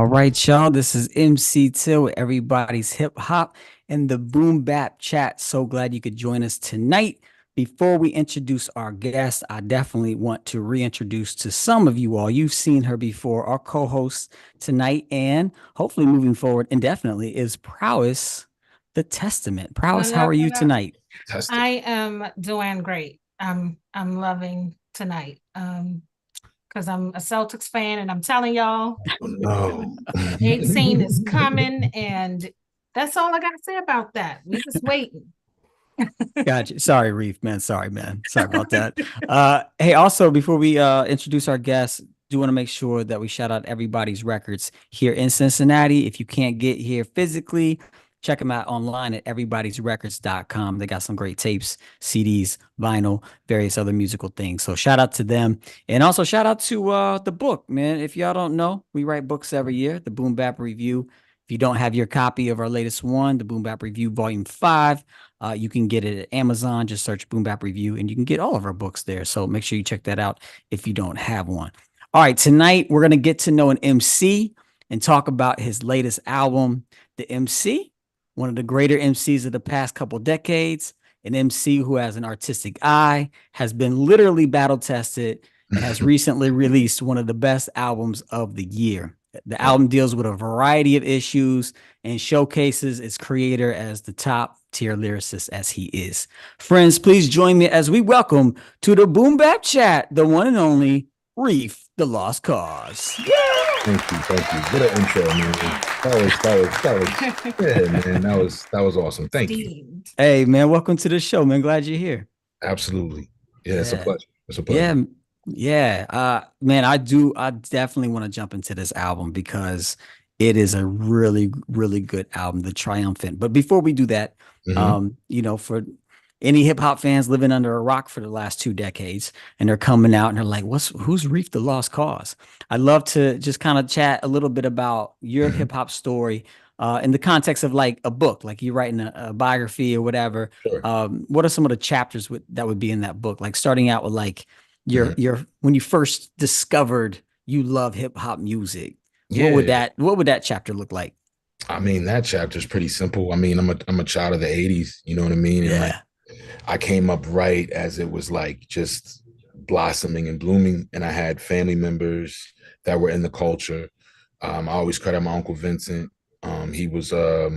All right, y'all. This is MC Till, everybody's hip hop and the Boom Bap Chat. So glad you could join us tonight. Before we introduce our guest, I definitely want to reintroduce to some of you all. You've seen her before. Our co-host tonight and hopefully moving forward indefinitely is Prowess the Testament. Prowess, What how are up? you What up? tonight? Fantastic. I am doing great. I'm loving tonight. Because I'm a Celtics fan and I'm telling y'all, Oh, no. 18 is coming, and that's all I gotta say about that. We just waiting. Gotcha. Sorry, Reef, man. Sorry, man. Sorry about that. Hey, also before we introduce our guests, do want to make sure that we shout out everybody's records here in Cincinnati. If you can't get here physically, check them out online at everybody'srecords.com. They got some great tapes, CDs, vinyl, various other musical things. So shout out to them. And also shout out to the book, man. If y'all don't know, we write books every year, the Boom Bap Review. If you don't have your copy of our latest one, the Boom Bap Review Volume 5, you can get it at Amazon. Just search Boom Bap Review, and you can get all of our books there. So make sure you check that out if you don't have one. All right, tonight we're gonna get to know an MC and talk about his latest album, The MC, one of the greater MCs of the past couple decades, an MC who has an artistic eye, has been literally battle tested, and has recently released one of the best albums of the year. The album deals with a variety of issues and showcases its creator as the top tier lyricist as he is. Friends, please join me as we welcome to the Boom Bap Chat, the one and only Reef the Lost Cauze. Thank you, thank you. What an intro, man. That was good, man. That was awesome. Thank you. Steamed. Hey, man, welcome to the show, man. Glad you're here. Absolutely. Yeah, it's a Yeah. pleasure. It's a pleasure. Yeah, yeah. Man, I definitely want to jump into this album because it is a really, really good album, The Triumphant. But before we do that, for any hip hop fans living under a rock for the last 2 decades, and they're coming out and they're like, who's Reef the Lost Cauze? I'd love to just kind of chat a little bit about your Mhm. hip hop story. In the context of like a book, like you're writing a biography or whatever. Sure. What are some of the chapters that would be in that book? Like starting out with like Mhm. your when you first discovered you love hip hop music. What would Yeah. that chapter look like? I mean, that chapter is pretty simple. I mean, I'm a child of the 80s, you know what I mean? And like Yeah. I came up right as it was like just blossoming and blooming. And I had family members that were in the culture. I always credit my Uncle Vincent. He was a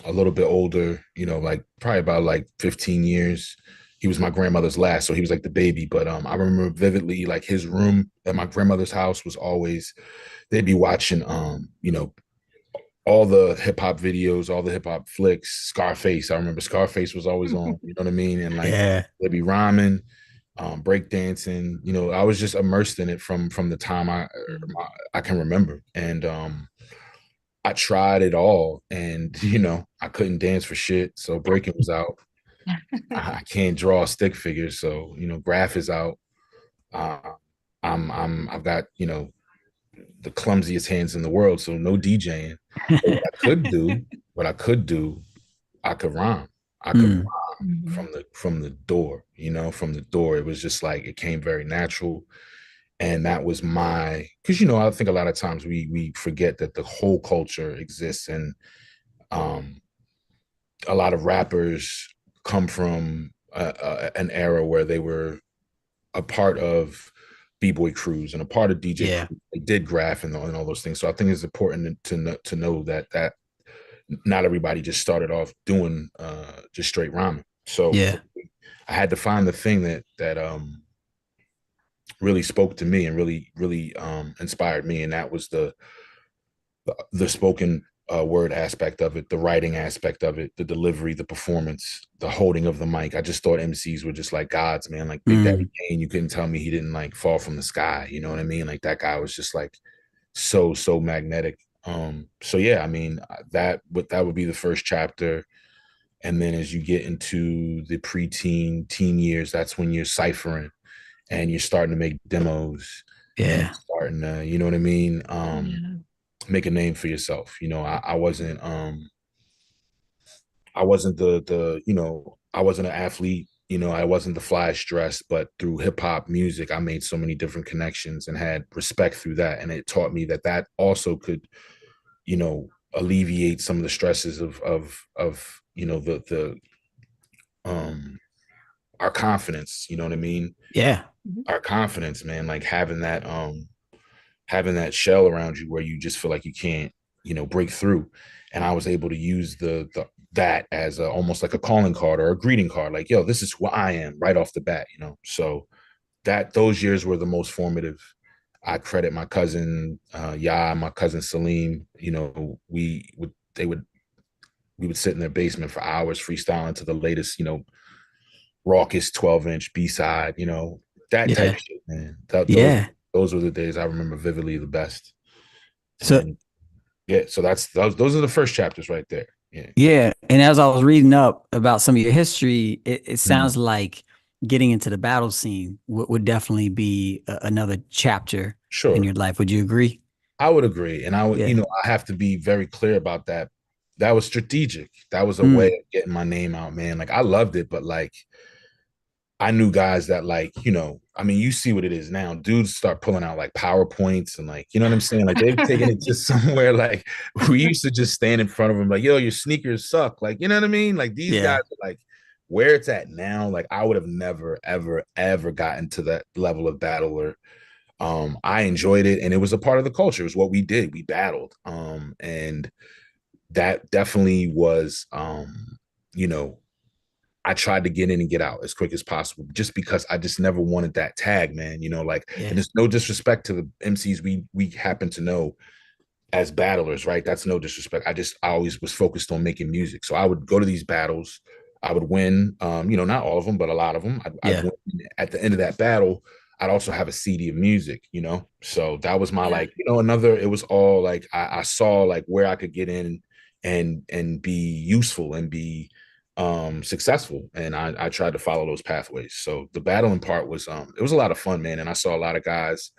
little bit older, like probably about like 15 years. He was my grandmother's last, so he was like the baby. But I remember vividly, like his room at my grandmother's house was always, they'd be watching, all the hip hop videos, all the hip hop flicks, Scarface. I remember Scarface was always on, you know what I mean? And like Yeah. they'd be rhyming, breakdancing. I was just immersed in it from the time I can remember. And I tried it all, and I couldn't dance for shit. So breaking was out. I can't draw stick figures, so graph is out. Uh, I've got the clumsiest hands in the world, so no DJing. But what I could do, I could rhyme. I could Mm, rhyme Mhm. from the door, from the door. It was just like it came very natural. And that was because I think a lot of times we forget that the whole culture exists, and um a lot of rappers come from an era where they were a part of b-boy crews and a part of DJ yeah. crews. They did graph and all those things. So I think it's important to know that not everybody just started off doing just straight rhyming. So Yeah. I had to find the thing that really spoke to me and really inspired me, and that was the spoken word aspect of it, the writing aspect of it, the delivery, the performance, the holding of the mic. I just thought MCs were just like gods, man. Like Big Daddy Mm, Kane, you couldn't tell me he didn't like fall from the sky. You know what I mean? Like that guy was just like so magnetic. So yeah, I mean that would be the first chapter. And then as you get into the preteen, teen years, that's when you're ciphering and you're starting to make demos and yeah. starting to, you know what I mean? Yeah. Make a name for yourself. I wasn't I wasn't an athlete, I wasn't the flyest dress, but through hip hop music, I made so many different connections and had respect through that. And it taught me that also could you know, alleviate some of the stresses of you know, the our confidence, you know what I mean? Yeah. Our confidence, man, like having that shell around you where you just feel like you can't, you know, break through. And I was able to use the that as almost like a calling card or a greeting card, like, yo, this is who I am right off the bat, you know. So that those years were the most formative. I credit my cousin my cousin Salim. You know, we would sit in their basement for hours freestyling to the latest, you know, raucous 12-inch B-side, you know, that type Yeah. of shit, man. Yeah. Those were the days I remember vividly the best. So And yeah, so those are the first chapters right there. Yeah. yeah, and as I was reading up about some of your history, it Mm, sounds like getting into the battle scene would definitely be another chapter in your sure. life. Would you agree? I would agree. And I would, you Yeah. know, I have to be very clear about that. That was strategic. That was a way Mm, of getting my name out, man. Like I loved it, but like I knew guys that like, you know, I mean, you see what it is now. Dudes start pulling out like PowerPoints and like, you know what I'm saying? Like they've taken it to somewhere like we used to just stand in front of them like, yo, your sneakers suck. Like, you know what I mean? Like these guys yeah. are like where it's at now. Like I would have never, ever, ever gotten to that level of battler. I enjoyed it and it was a part of the culture. It was what we did. We battled. And that definitely was you know, I tried to get in and get out as quick as possible just because I just never wanted that tag, man. You know, like, and Yeah. there's no disrespect to the MCs we happen to know as battlers, right? That's no disrespect. I always was focused on making music. So I would go to these battles, I would win, you know, not all of them, but a lot of them. I'd Yeah. win. At the end of that battle, I'd also have a CD of music, you know. So that was my Yeah. like, you know, another, it was all like I saw like where I could get in and be useful and be successful. And I tried to follow those pathways. So the battling part was it was a lot of fun, man. And I saw a lot of guys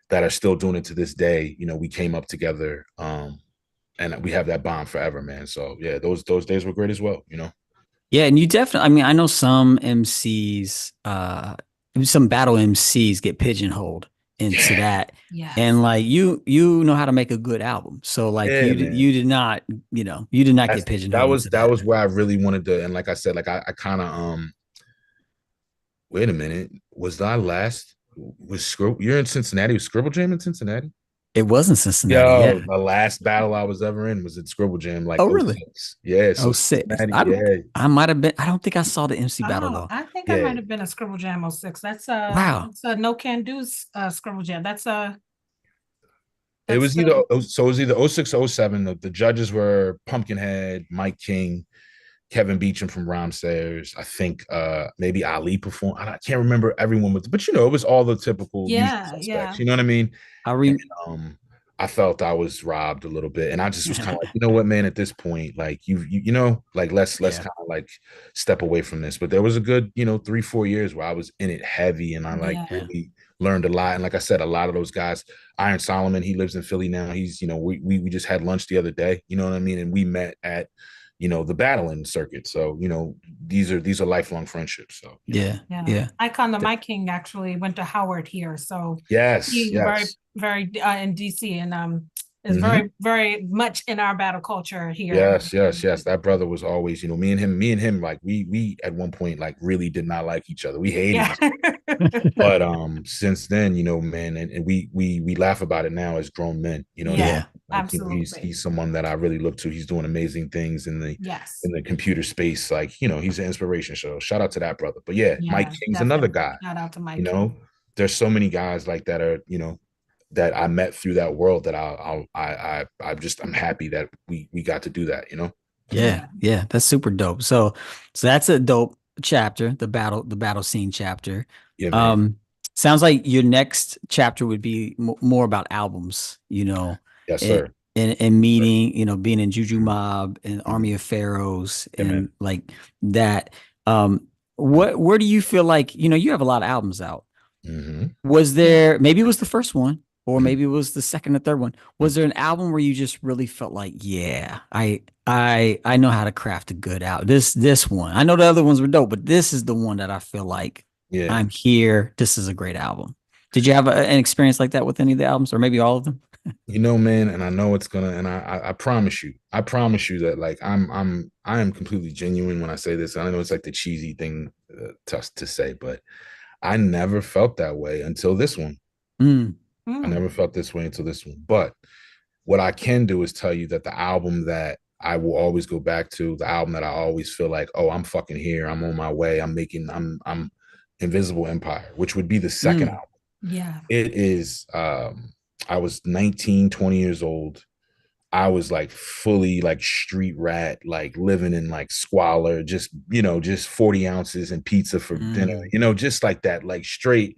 that are still doing it to this day. You know, we came up together, and we have that bond forever, man. So yeah, those days were great as well. You know. Yeah, and you definitely, I mean, I know some MCs, some battle MCs get pigeonholed into Yeah, that. Yes. And like you know how to make a good album. So like yeah, man. you did not, you did not That's get pigeonholed into that that. was where I really wanted to. And like I said, like I kind of wait a minute, was that last was Scribble? You're in Cincinnati. Was Scribble Jam in Cincinnati? It was in Cincinnati, yeah. Yo, the last battle I was ever in was at Scribble Jam, like Oh, oh really? 06. Yeah, Oh, so six. Cincinnati, yeah, I might have been. I don't think I saw the MC battle Oh, though. I think I yeah. might have been a Scribble Jam 06. Wow. That's a No Can Do's Scribble Jam. It That's was the either so it was either 06 or 07. The judges were Pumpkinhead, Mike King, Kevin Beecham from Rhymesters. I think maybe Ali performed. I can't remember everyone with, but you know, it was all the typical usual yeah, suspects. yeah. You know what I mean? I And re I felt I was robbed a little bit, and I just was kind of like, you know what, man? At this point, like you know, like let's yeah. kind of like step away from this. But there was a good, you know, 3 4 years where I was in it heavy, and I like Yeah. Yeah. really learned a lot. And like I said, a lot of those guys, Iron Solomon, he lives in Philly now. He's, you know, we just had lunch the other day. You know what I mean? And we met at, you know, the battling circuit. So you know, these are lifelong friendships. So you know, Yeah. Yeah. Yeah. Icon the Mike King actually went to Howard here. So yes, he very, yes. very in DC and is Mm-hmm. very, very much in our battle culture here. Yes, yes, yes. That brother was always, you know, me and him, like we at one point like really did not like each other. We hated Yeah. each other. But since then, you know, man, and we laugh about it now as grown men. You know what I mean? Yeah, Yeah. Like, you know, absolutely. he's someone that I really look to. He's doing amazing things Yes. in the computer space. Like, you know, he's an inspiration. So shout out to that brother. But yeah, Mike Yeah, King's another definitely. guy. Shout out to You Mike know, King. there's so many guys like that are, you know, that I met through that world that I'm happy that we got to do that, you know? Yeah, Yeah. yeah, that's super dope. So that's a dope chapter, the battle scene chapter. Yeah, man. Um, sounds like your next chapter would be more about albums, Yes, and sir. and meeting, being in Juju Mhm. Mob and Mhm. Army of Pharaohs Yeah, man. and like that. Where do you feel like, you have a lot of albums out. Hmm. Was Yeah. there, maybe it was the first one, or Mhm. maybe it was the second or third one. Was there an album where you just really felt like, yeah, I know how to craft a good album. This one. I know the other ones were dope, but this is the one that I feel like Yeah. I'm here. This is a great album. Did you have an experience like that with any of the albums, or maybe all of them? You know, man, and I know it's gonna, and I promise you that like I am completely genuine when I say this. I know it's like the cheesy thing to say, but I never felt that way until this one. Mm, I Mm, never felt this way until this one. But what I can do is tell you that the album that I will always go back to, the album that I always feel like, oh, I'm fucking here, I'm on my way, I'm Invisible Empire, which would be the second mm, album. yeah. It is I was 19, 20 years old. I was like fully like street rat, like living in like squalor, just, just 40 ounces and pizza for dinner, mm. just like that, like straight,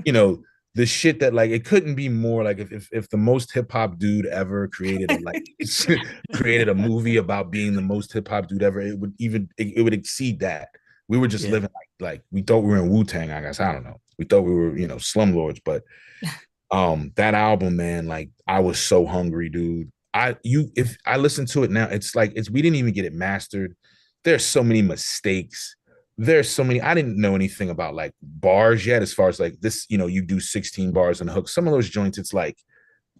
you know, the shit that like it couldn't be more like if the most hip hop dude ever created a like created a movie about being the most hip hop dude ever, it would exceed that. We were just Yeah. living like we thought we were in Wu-Tang, I guess. I don't know. We thought we were, slumlords, but that album, man, like I was so hungry, dude. If I listen to it now, it's like we didn't even get it mastered. There's so many mistakes. There's so many. I didn't know anything about like bars yet, as far as like this, you do 16 bars and a hook. Some of those joints, it's like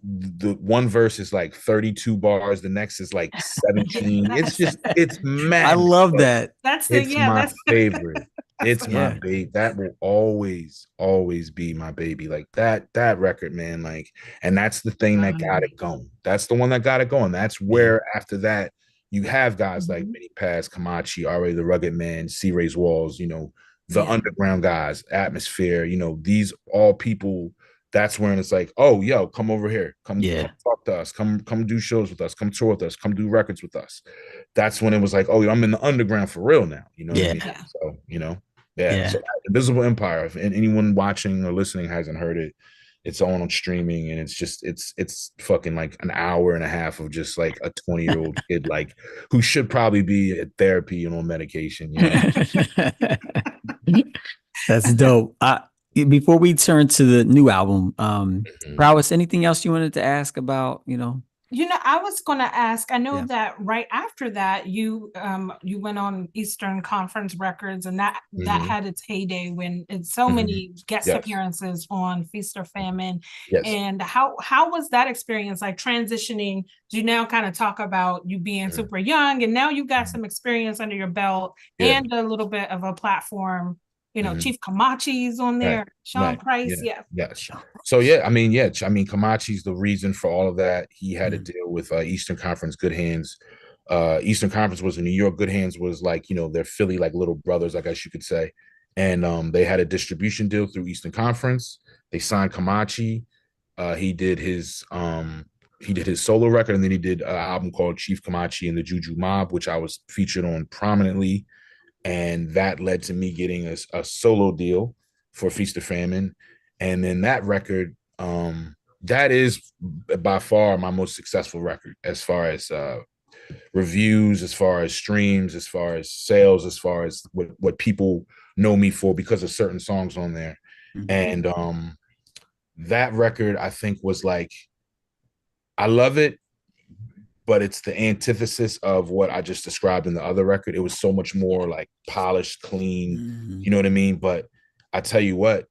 the one verse is like 32 bars, the next is like 17. It's I madness, love but that. That's the it's yeah, my that's favorite. It's my Yeah. baby. That will always, always be my baby. Like that record, man. Like, and that's the thing that got it going. That's the one that got it going. That's Yeah. where after that, you have guys like Mhm. Benny Pass, Kamachi, R.A. the Rugged Man, C. Ray's Walls, the Yeah. underground guys, Atmosphere, these all people. That's when it's like, oh, yo, come over here, come Yeah. talk to us, come do shows with us, come tour with us, come do records with us. That's when it was like, oh, I'm in the underground for real now. You know what I Yeah. mean? Yeah. So, yeah. Yeah. So Invisible Empire, if anyone watching or listening hasn't heard it, it's on streaming, and it's fucking like an hour and a half of just like a 20-year-old kid like who should probably be at therapy and on medication. That's dope. Before we turn to the new album, Mhm. Prowess, anything else you wanted to ask about, I was going to ask, I know Yeah. that right after that you went on Eastern Conference Records, and that Mhm. had its heyday when it's so Mhm. many guest Yes. appearances on Feast or Famine. Yes. And how was that experience like transitioning? Do you now kind of talk about you being Mhm. super young and now you got Mhm. some experience under your belt Yeah. and a little bit of a platform, Mhm. Chief Kamachi's on Right. there, Sean Right. Price, Yeah. yeah. Yes. So yeah, I mean, yeah, I mean, Kamachi's the reason for all of that. He had to Mm, deal with Eastern Conference Good Hands. Eastern Conference was in New York. Good Hands was like, they're Philly like little brothers, I guess you could say. And they had a distribution deal through Eastern Conference. They signed Kamachi. He did his solo record, and then he did an album called Chief Kamachi and the Juju Mob, which I was featured on prominently, and that led to me getting a solo deal for Feast of Famine. And then that record, that is by far my most successful record as far as reviews, as far as streams, as far as sales, as far as what people know me for because of certain songs on there. mm, And that record, I think, was like, I love it, but it's the antithesis of what I just described in the other record. It was so much more like polished, clean, mm. you know what I mean? But I tell you what,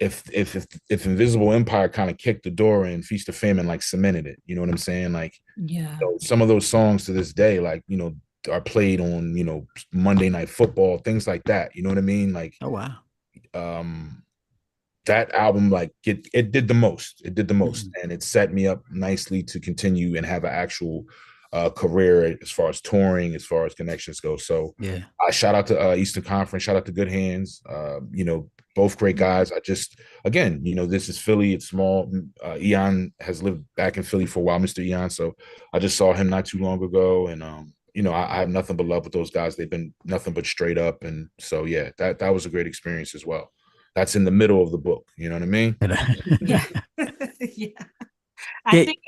if Invisible Empire kind of kicked the door in, Feast of Famine like cemented it. You know what I'm saying? Like, Yeah. some of those songs to this day, like, are played on, Monday Night Football, things like that. You know what I mean? Like, Oh, wow. um, that album, like, it did the most. It did the most, Mm, and it set me up nicely to continue and have an actual career as far as touring, as far as connections go. So yeah. I shout out to Eastern Conference, shout out to Good Hands. Both great guys. I just, again, this is Philly. It's small. Eon has lived back in Philly for a while, Mr. Eon. So I just saw him not too long ago, and I have nothing but love with those guys. They've been nothing but straight up, and so yeah, that was a great experience as well. That's in the middle of the book. You know what I mean? Yeah. Yeah. I Yeah. think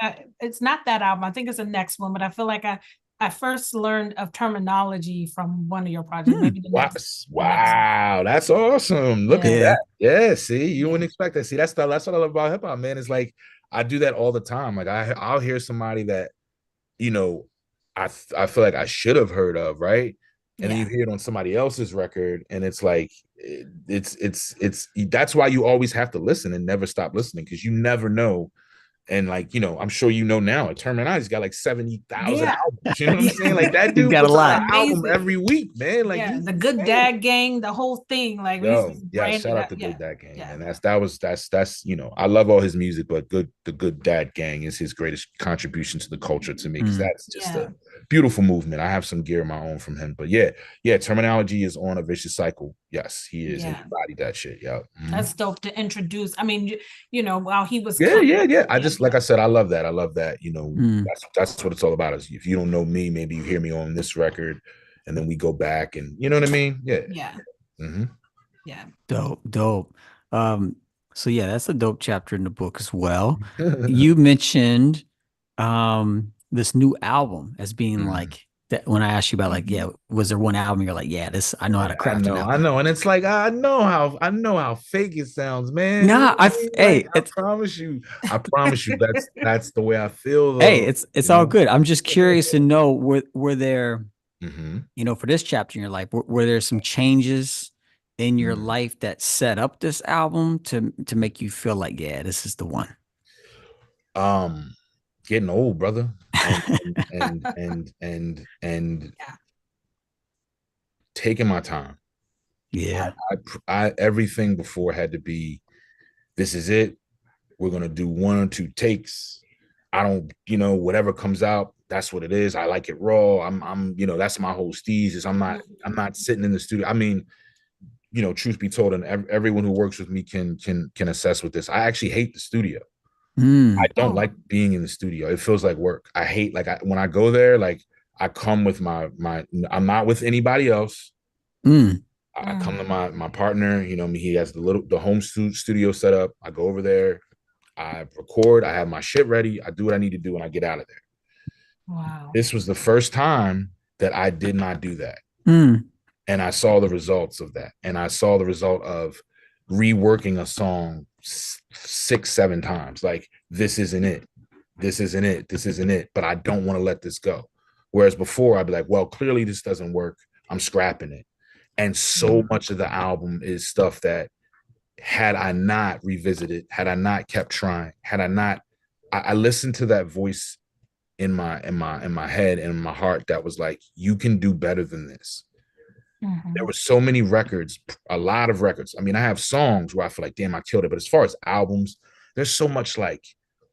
it's not that album. I think it's the next one, but I feel like I first learned of terminology from one of your projects, Mm, maybe Wow, the next one. wow, that's awesome. Look at Yeah. yeah. that. Yeah, see, you Yeah. wouldn't expect that. See, that's what I love about hip hop, man. It's like I do that all the time. Like I'll hear somebody that, you know, I feel like I should have heard of, right? And then you Yeah. hear it on somebody else's record, and it's like it's that's why you always have to listen and never stop listening, because you never know And like, you know, I'm sure you know now, Terminati's got like 70,000 Yeah. albums. You know what I'm saying? Like that He's dude got a puts out lot. an album Amazing. every week, man. Like Yeah, he's the Good insane. Dad Gang, the whole thing. Like Reese Yo, is yeah, branded shout out out. to Yeah, Good Dad Gang, yeah, man. That's you know, I love all his music, but the Good Dad Gang is his greatest contribution to the culture to me because that's just yeah. a beautiful movement. I have some gear of my own from him, but yeah, Terminology is on a vicious cycle. Yes, he is, and he Yeah. bodied that shit. Yeah, That's dope to introduce. I mean, you know, while he was yeah, coming. yeah. I Yeah, just like I said, I love that. I love that. You know, Mm. that's what it's all about. Is if you don't know me, maybe you hear me on this record, and then we go back, and you know what I mean? Yeah. yeah, Mm-hmm. yeah. Dope. Um, so yeah, that's a dope chapter in the book as well. You mentioned this new album as being Mhm. like that when I asked you about like, yeah, was there one album you're like, yeah, this I know how to I craft an know, album. I know, and it's like I know how fake it sounds, man. You know Nah, what I mean? Like hey, it's I promise you, that's the way I feel, hey, though. it's You all know. good. I'm just curious to know were there, Hmm. you know, for this chapter in your life, were there some changes in your life that set up this album to make you feel like, yeah, this is the one? Um, Getting old, brother, and Yeah. taking my time. Yeah. I everything before had to be, this is it. We're gonna do one or two takes. I don't, you know, whatever comes out, that's what it is. I like it raw. You know, that's my whole steez. Is I'm not sitting in the studio. I mean, you know, truth be told, and everyone who works with me can assess with this. I actually hate the studio. I Mm, don't Oh, like being in the studio. It feels like work. I hate when I go there, like I come with my I'm not with anybody else. mm. I come to my partner, you know, he has the home studio set up. I go over there, I record, I have my shit ready, I do what I need to do, and I get out of there. wow. This was the first time that I did not do that. Mm. And I saw the results of that. And I saw the result of reworking a song 6, 7 times. Like, this isn't it. This isn't it. This isn't it. But I don't want to let this go. Whereas before, I'd be like, well, clearly this doesn't work. I'm scrapping it. And so much of the album is stuff that had I not revisited, had I not kept trying, had I not, I listened to that voice in my head and in my heart that was like, you can do better than this. There Mhm. were so many records, a lot of records. I mean, I have songs where I feel like, damn, I killed it. But as far as albums, there's so much like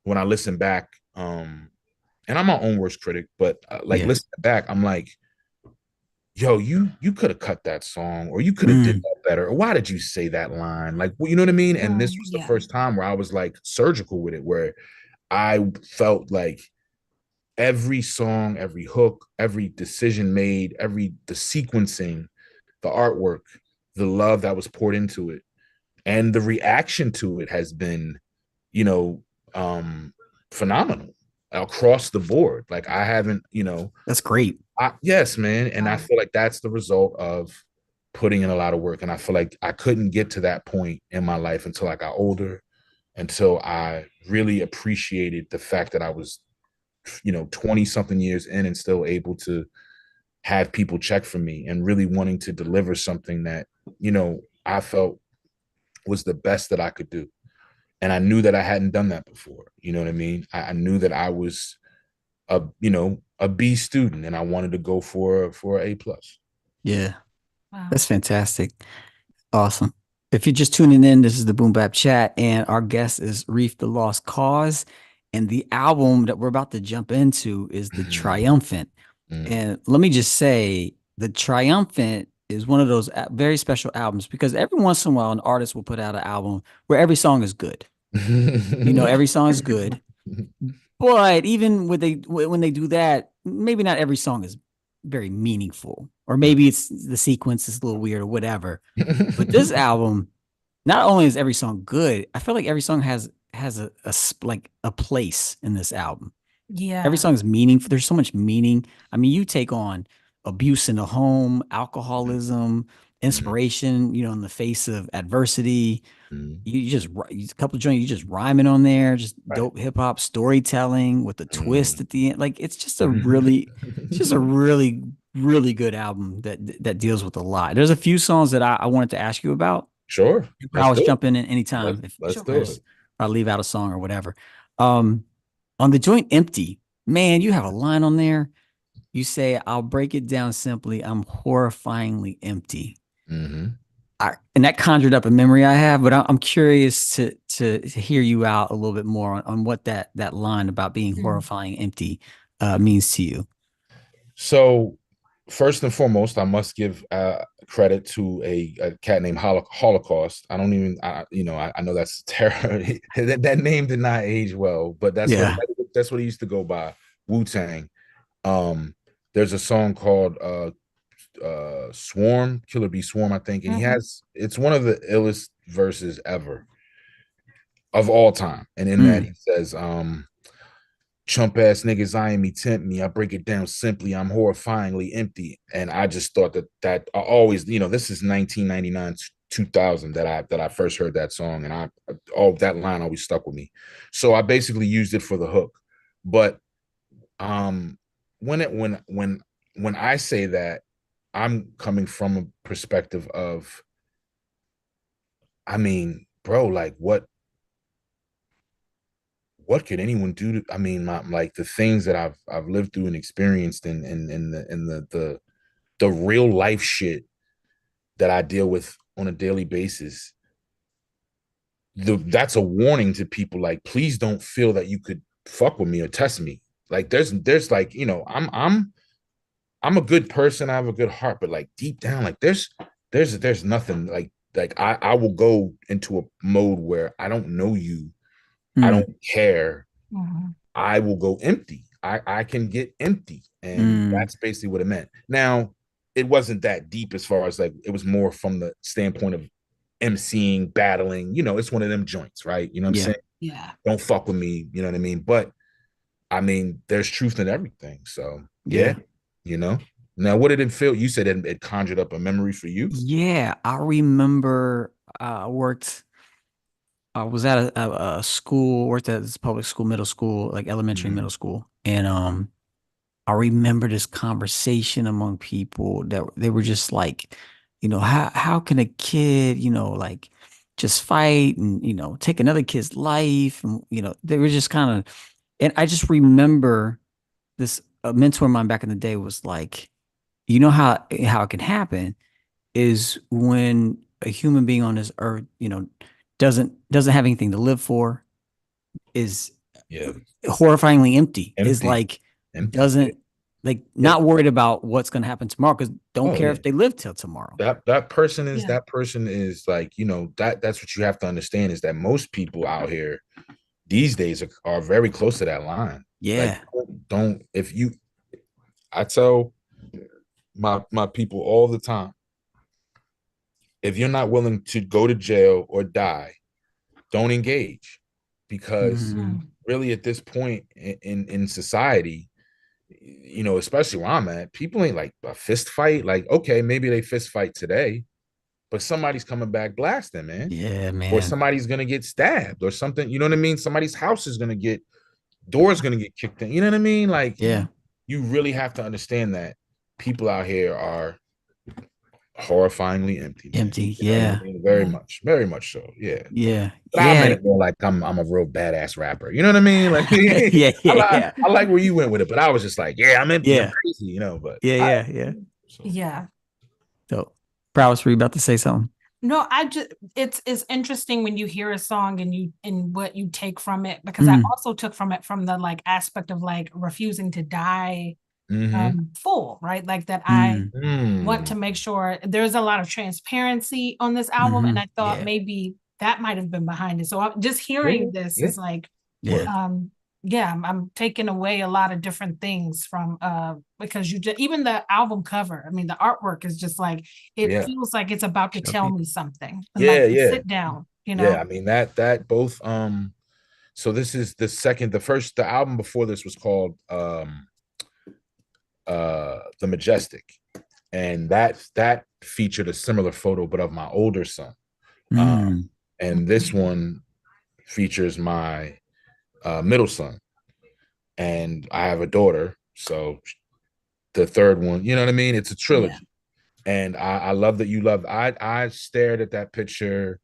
when I listen back, and I'm my own worst critic, but like Yeah. listening back, I'm like, yo, you could have cut that song, or you could have did Mm. that better, or why did you say that line? Like, well, you know what I mean? And this was the Yeah. first time where I was like surgical with it, where I felt like every song, every hook, every decision made, the sequencing, the artwork, the love that was poured into it, and the reaction to it has been, you know, phenomenal across the board. Like I haven't, you know, That's great. yes, man, and I Wow. feel like that's the result of putting in a lot of work. And I feel like I couldn't get to that point in my life until I got older, until I really appreciated the fact that I was, you know, 20 something years in and still able to have people check for me and really wanting to deliver something that, you know, I felt was the best that I could do. And I knew that I hadn't done that before. You know what I mean? I knew that I was a B student and I wanted to go for a plus. Yeah. Wow. That's fantastic. Awesome. If you're just tuning in, this is the Boom Bap Chat, and our guest is Reef the Lost Cauze. And the album that we're about to jump into is The Triumphant. Mm. And let me just say, The Triumphant is one of those very special albums because every once in a while, an artist will put out an album where every song is good. You know, every song is good. But even when they do that, maybe not every song is very meaningful, or maybe it's the sequence is a little weird or whatever. But this album, not only is every song good, I feel like every song has like a place in this album. Every Yeah. song is meaningful. There's so much meaning. I mean, you take on abuse in the home, alcoholism, inspiration, you know, in the face of adversity. You just a couple of joints, you just rhyming on there, just Right. dope hip hop storytelling with a twist Mm. at the end. Like it's just a really, really good album that deals with a lot. There's a few songs that I wanted to ask you about. Sure. You can Let's always do it. jump in at any time if Let's Sure. I do it. just I leave out a song or whatever. Um, on the joint empty, man, you have a line on there. You say, I'll break it down simply. I'm horrifyingly empty. Mm-hmm. And that conjured up a memory I have, but I'm curious to hear you out a little bit more on what that line about being horrifying empty means to you. So, first and foremost, I must give credit to a cat named Holocaust. I don't even, I know that's terror. that name did not age well, but Yeah. that's what he used to go by, Wu-Tang. Um, there's a song called Swarm, Killer Bee Swarm, I think, and it's one of the illest verses ever of all time. And in that he says, chump ass niggas eyeing me, tempt me. I break it down simply. I'm horrifyingly empty. And I just thought that I always, this is 1999, 2000 that I first heard that song, and all that line always stuck with me. So I basically used it for the hook. But when I say that, I'm coming from a perspective of, I mean, bro, like what could anyone do to, I mean, like the things that I've lived through and experienced in the real life shit that I deal with on a daily basis. That's a warning to people, like, please don't feel that you could fuck with me or test me. Like there's like, I'm a good person, I have a good heart, but like deep down, like there's nothing like I will go into a mode where I don't know you. I don't care. I will go empty. I can get empty. And that's basically what it meant. Now, it wasn't that deep as far as like, it was more from the standpoint of emceeing, battling. It's one of them joints, right? You know what I'm saying? Yeah. Don't fuck with me. You know what I mean? But I mean, there's truth in everything. So yeah. Now, what did it feel? You said it conjured up a memory for you? Yeah, I remember I was at a school, worked at this public school, middle school, like elementary, middle school. And I remember this conversation among people that they were just like, how can a kid, like just fight and, take another kid's life? And, they were just kind of, and I just remember this a mentor of mine back in the day was like, how it can happen is when a human being on this earth, doesn't have anything to live for, is Yeah. horrifyingly empty. Is Empty. like Empty. doesn't like not worried about what's gonna happen tomorrow because don't care if they live till tomorrow. That person is like, that's what you have to understand, is that most people out here these days are very close to that line. Yeah. Like, don't if you I tell my people all the time, if you're not willing to go to jail or die, don't engage. Because really at this point in society, especially where I'm at, people ain't like a fist fight. Like, okay, maybe they fist fight today, but somebody's coming back blasting, man. Yeah, man. Or somebody's gonna get stabbed or something. You know what I mean? Somebody's house is gonna get doors gonna get kicked in. You know what I mean? Like, yeah, you really have to understand that people out here are horrifyingly empty, man. empty. You know what Yeah, I mean? Very much so. Yeah. yeah, But I meant yeah, it more like I'm a real badass rapper. You know what I mean? Like, yeah, yeah, I like where you went with it, but I was just like, yeah, I'm empty, I'm yeah, crazy, But yeah. so. Yeah. So, Prowess, were you about to say something? No, it's interesting when you hear a song and what you take from it, because I also took from it from the like aspect of like refusing to die full, right? Like that I want to make sure there's a lot of transparency on this album, and I thought maybe that might have been behind it. So I'm just hearing this is like, I'm taking away a lot of different things from because even the album cover, I mean, the artwork is just like, it feels like it's about to tell me something. And like, sit down, Yeah, I mean that both so this is the album before this was called The Majestic, and that featured a similar photo but of my older son. And this one features my middle son, and I have a daughter, so the third one, you know what I mean? It's a trilogy. And I love that you love. I stared at that picture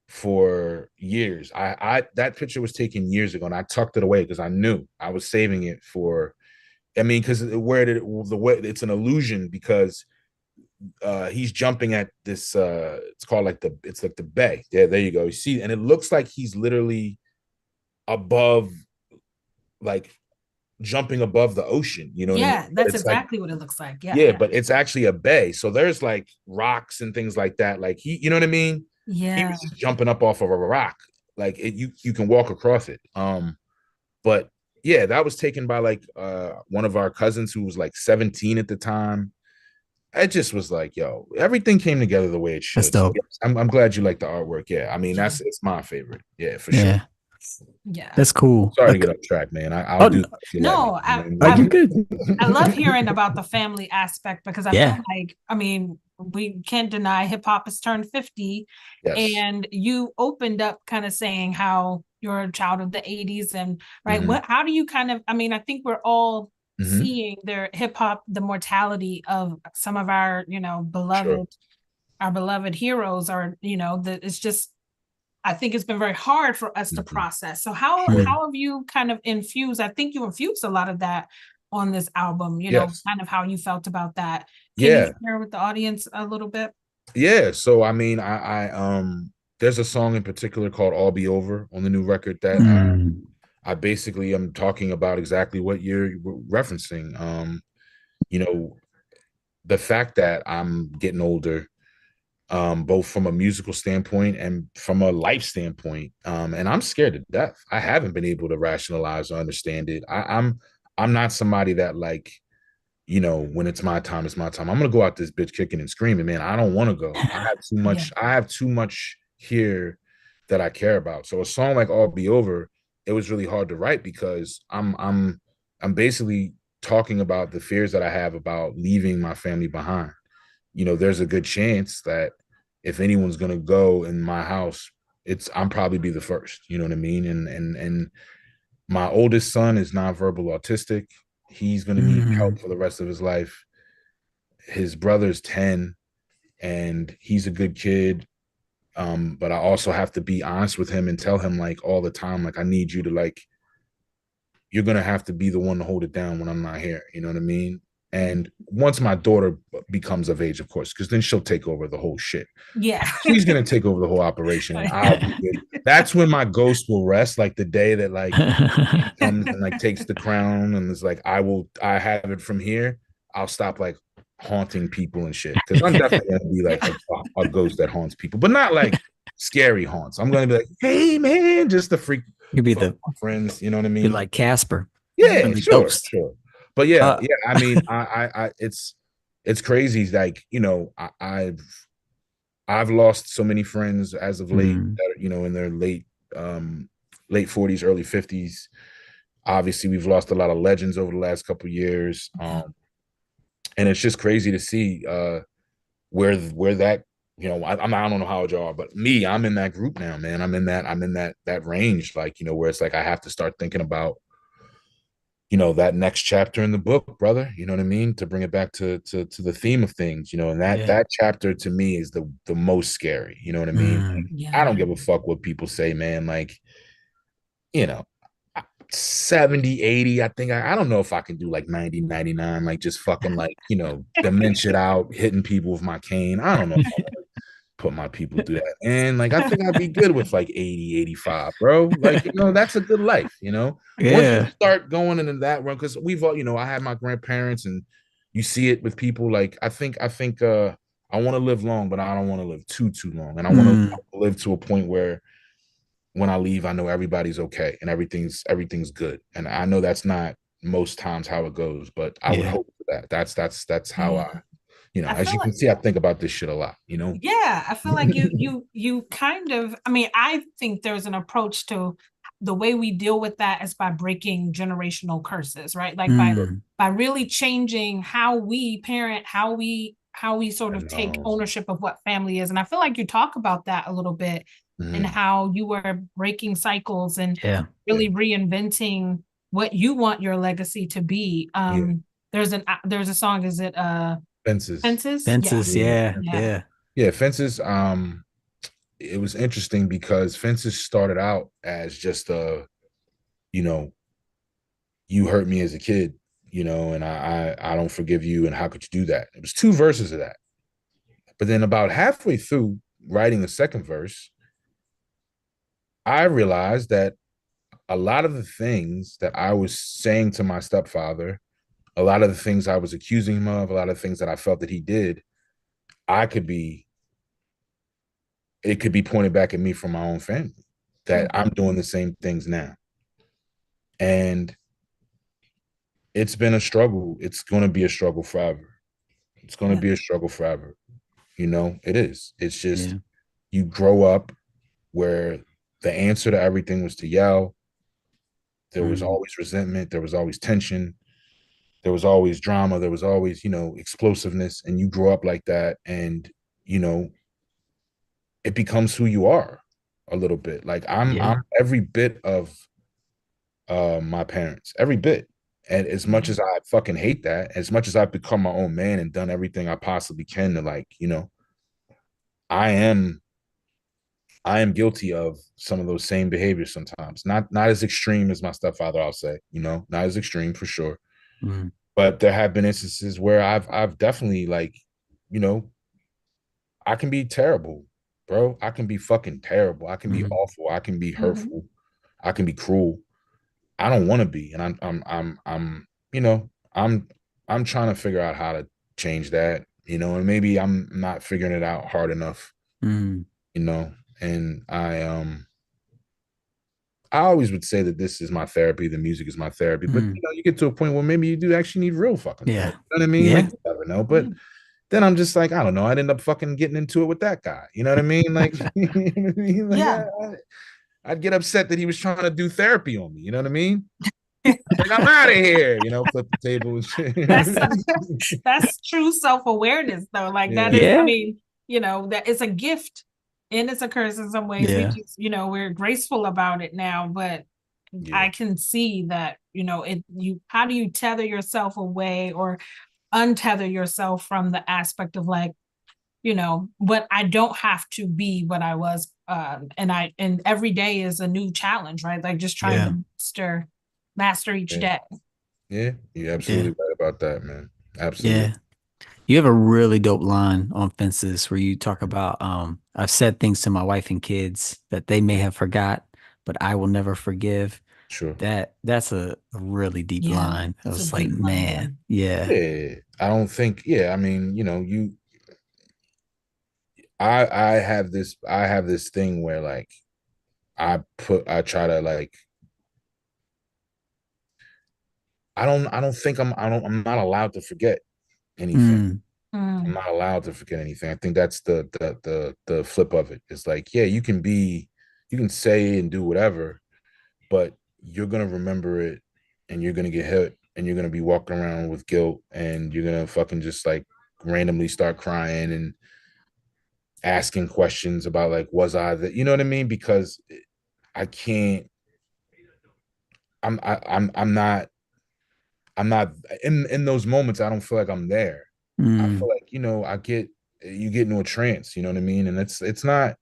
for years. I that picture was taken years ago, and I tucked it away because I knew I was saving it for. I mean, because where did the way it's an illusion because he's jumping at this it's called like the bay. Yeah, there you go. You see, and it looks like he's literally above, like jumping above the ocean, you know what I mean? Yeah, that's It's like, exactly what it looks like. Yeah. yeah, but it's actually a bay. So there's like rocks and things like that. Like you know what I mean? He Yeah. was just jumping up off of a rock. Like you can walk across it. But yeah, that was taken by like one of our cousins who was like 17 at the time. It just was like, yo, everything came together the way it That's should. So dope. yes, I'm glad you like the artwork. Yeah, I mean Yeah. it's my favorite. Yeah, for sure. Yeah, Yeah. that's cool. Sorry to get off track, man. I'll Oh, do that if you let me. No, You know what I are mean? you good? I love hearing about the family aspect because I feel Yeah. like, I mean, we can't deny hip hop has turned 50, Yes. and you opened up kind of saying how you're a child of the 80s and right. Mhm. How do you kind of, I mean, I think we're all Mhm. seeing their hip hop, the mortality of some of our, Sure. beloved heroes are, it's just, I think it's been very hard for us to Mhm. process. So how Mm. how have you kind of infused? I think you infused a lot of that on this album, Yes. kind of how you felt about that. Can you Yeah. share with the audience a little bit? Yeah. So I mean, there's a song in particular called "All Be Over" on the new record that Mm. I basically am talking about exactly what you're referencing. You know, the fact that I'm getting older, both from a musical standpoint and from a life standpoint, and I'm scared to death. I haven't been able to rationalize or understand it. I'm not somebody that like, when it's my time, it's my time. I'm gonna go out this bitch kicking and screaming, man. I don't want to go. I have too Yeah. much. I have too much here that I care about. So a song like "All Be Over," it was really hard to write because I'm basically talking about the fears that I have about leaving my family behind. There's a good chance that if anyone's gonna go in my house, I'm probably be the first. You know what I mean? And my oldest son is nonverbal autistic. He's gonna need help Mm. for the rest of his life. His brother's 10 and he's a good kid. But I also have to be honest with him and tell him like all the time, like, I need you to like, you're gonna have to be the one to hold it down when I'm not here. You know what I mean? And once my daughter becomes of age, of course, because then she'll take over the whole shit. Yeah. She's gonna take over the whole operation, and I'll be good. That's when my ghost will rest, like the day that like he comes and like takes the crown and is like, I have it from here. I'll stop like haunting people and shit because I'm definitely gonna be like a ghost that haunts people, but not like scary haunts. I'm gonna be like, hey man, just to freak You'd be my friends. You know what I be mean? like Casper. Yeah, You'd be sure, ghost. sure. But yeah, Uh, yeah. I mean, it's crazy. Like, I've lost so many friends as of late mm. that are, in their late 40s, early 50s. Obviously, we've lost a lot of legends over the last couple of years. And it's just crazy to see where that, I don't know how old you are, but me, I'm in that group now, man. I'm in that range, like, where it's like I have to start thinking about that next chapter in the book, brother. You know what I mean? To bring it back to the theme of things, and that Yeah. that chapter to me is the most scary. You know what I mean? Mm. I Yeah. don't give a fuck what people say, man. Like, you know, 70, 80. I think I don't know if I can do like 90, 99, like just fucking like, dementia out, hitting people with my cane. I don't know if I want to put my people through that. And like, I think I'd be good with like 80, 85, bro. Like, that's a good life. Once you Yeah. start going into that run, because we've all, I had my grandparents and you see it with people. Like, I think I want to live long, but I don't want to live too long. And I want Mm. to live to a point where when I leave, I know everybody's okay and everything's good. And I know that's not most times how it goes, but I would Yeah. hope for that. That's how I as feel you like can see, I think about this shit a lot. Yeah, I feel like you kind of, I mean, I think there's an approach to the way we deal with that is by breaking generational curses, right? Like Mm. by really changing how we parent, how we sort I of take know. ownership of what family is. And I feel like you talk about that a little bit and Mhm. how you were breaking cycles and Yeah. really reinventing what you want your legacy to be. Yeah. There's a song, is it Fences. Fences? Yeah. Fences. Yeah. Yeah. Yeah. Yeah. Yeah. Fences. it was interesting because Fences started out as just a, you know, you hurt me as a kid, you know, and I don't forgive you, and how could you do that? It was two verses of that. But then about halfway through writing the second verse, I realized that a lot of the things that I was saying to my stepfather, a lot of the things I was accusing him of, a lot of things that I felt that he did, I could be, it could be pointed back at me from my own family, that I'm doing the same things now. And it's been a struggle. It's going to be a struggle forever. It's going to be a struggle forever. You know, it is. It's just, you grow up where the answer to everything was to yell. There was always resentment. There was always tension. There was always drama. There was always, you know, explosiveness. And you grow up like that. And, you know, it becomes who you are a little bit. Like I'm every bit of my parents, every bit. And as much as I fucking hate that, as much as I've become my own man and done everything I possibly can to, like, you know, I am guilty of some of those same behaviors sometimes. Not as extreme as my stepfather, I'll say, you know, not as extreme for sure. But there have been instances where I've definitely, like, you know, I can be terrible, bro. I can be fucking terrible. I can be awful. I can be hurtful. I can be cruel. I don't want to be, and I'm you know, I'm trying to figure out how to change that, you know, and maybe I'm not figuring it out hard enough, you know, and I always would say that this is my therapy, the music is my therapy, but you know, you get to a point where maybe you do actually need real fucking therapy. You know what I mean? Like, you never know, but then I'm just like, I don't know, I'd end up fucking getting into it with that guy. You know what I mean? Like, you know what I mean? Like, I'd get upset that he was trying to do therapy on me. You know what I mean? Like, I'm out of here, you know, flip the table and shit. That's true self-awareness though. Like that is, I mean, you know, that it's a gift and it's a curse in some ways. We just, you know, we're graceful about it now, but I can see that, you know, how do you tether yourself away or untether yourself from the aspect of, like, you know, what I don't have to be what I was. And every day is a new challenge, right? Like just trying to master each day. Yeah, you're absolutely right about that, man. Absolutely. Yeah. You have a really dope line on Fences where you talk about I've said things to my wife and kids that they may have forgot, but I will never forgive. Sure. That's a really deep line. I was like, man, yeah. I don't think, I mean, you know, I have this thing where, like, I try to, like, I'm not allowed to forget anything. I'm not allowed to forget anything. I think that's the flip of it. It's like, you can say and do whatever, but you're gonna remember it, and you're gonna get hit, and you're gonna be walking around with guilt, and you're gonna fucking just, like, randomly start crying and asking questions about, like, was I the, you know what I mean? Because I can't. I'm not in those moments. I don't feel like I'm there. I feel like, you know, you get into a trance. You know what I mean? And it's not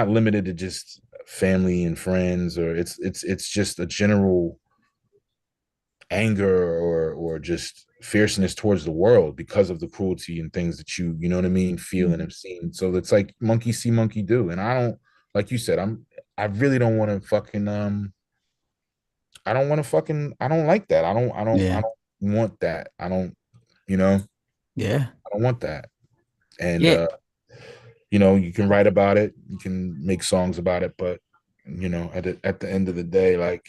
limited to just family and friends, or it's just a general anger or just fierceness towards the world because of the cruelty and things that you know what I mean, feel and have seen. So it's like monkey see, monkey do. And I don't, like you said, I really don't want to fucking I don't want to fucking, I don't like that. I don't want that. I don't, you know, I don't want that. And you know, you can write about it, you can make songs about it, but, you know, at the end of the day, like,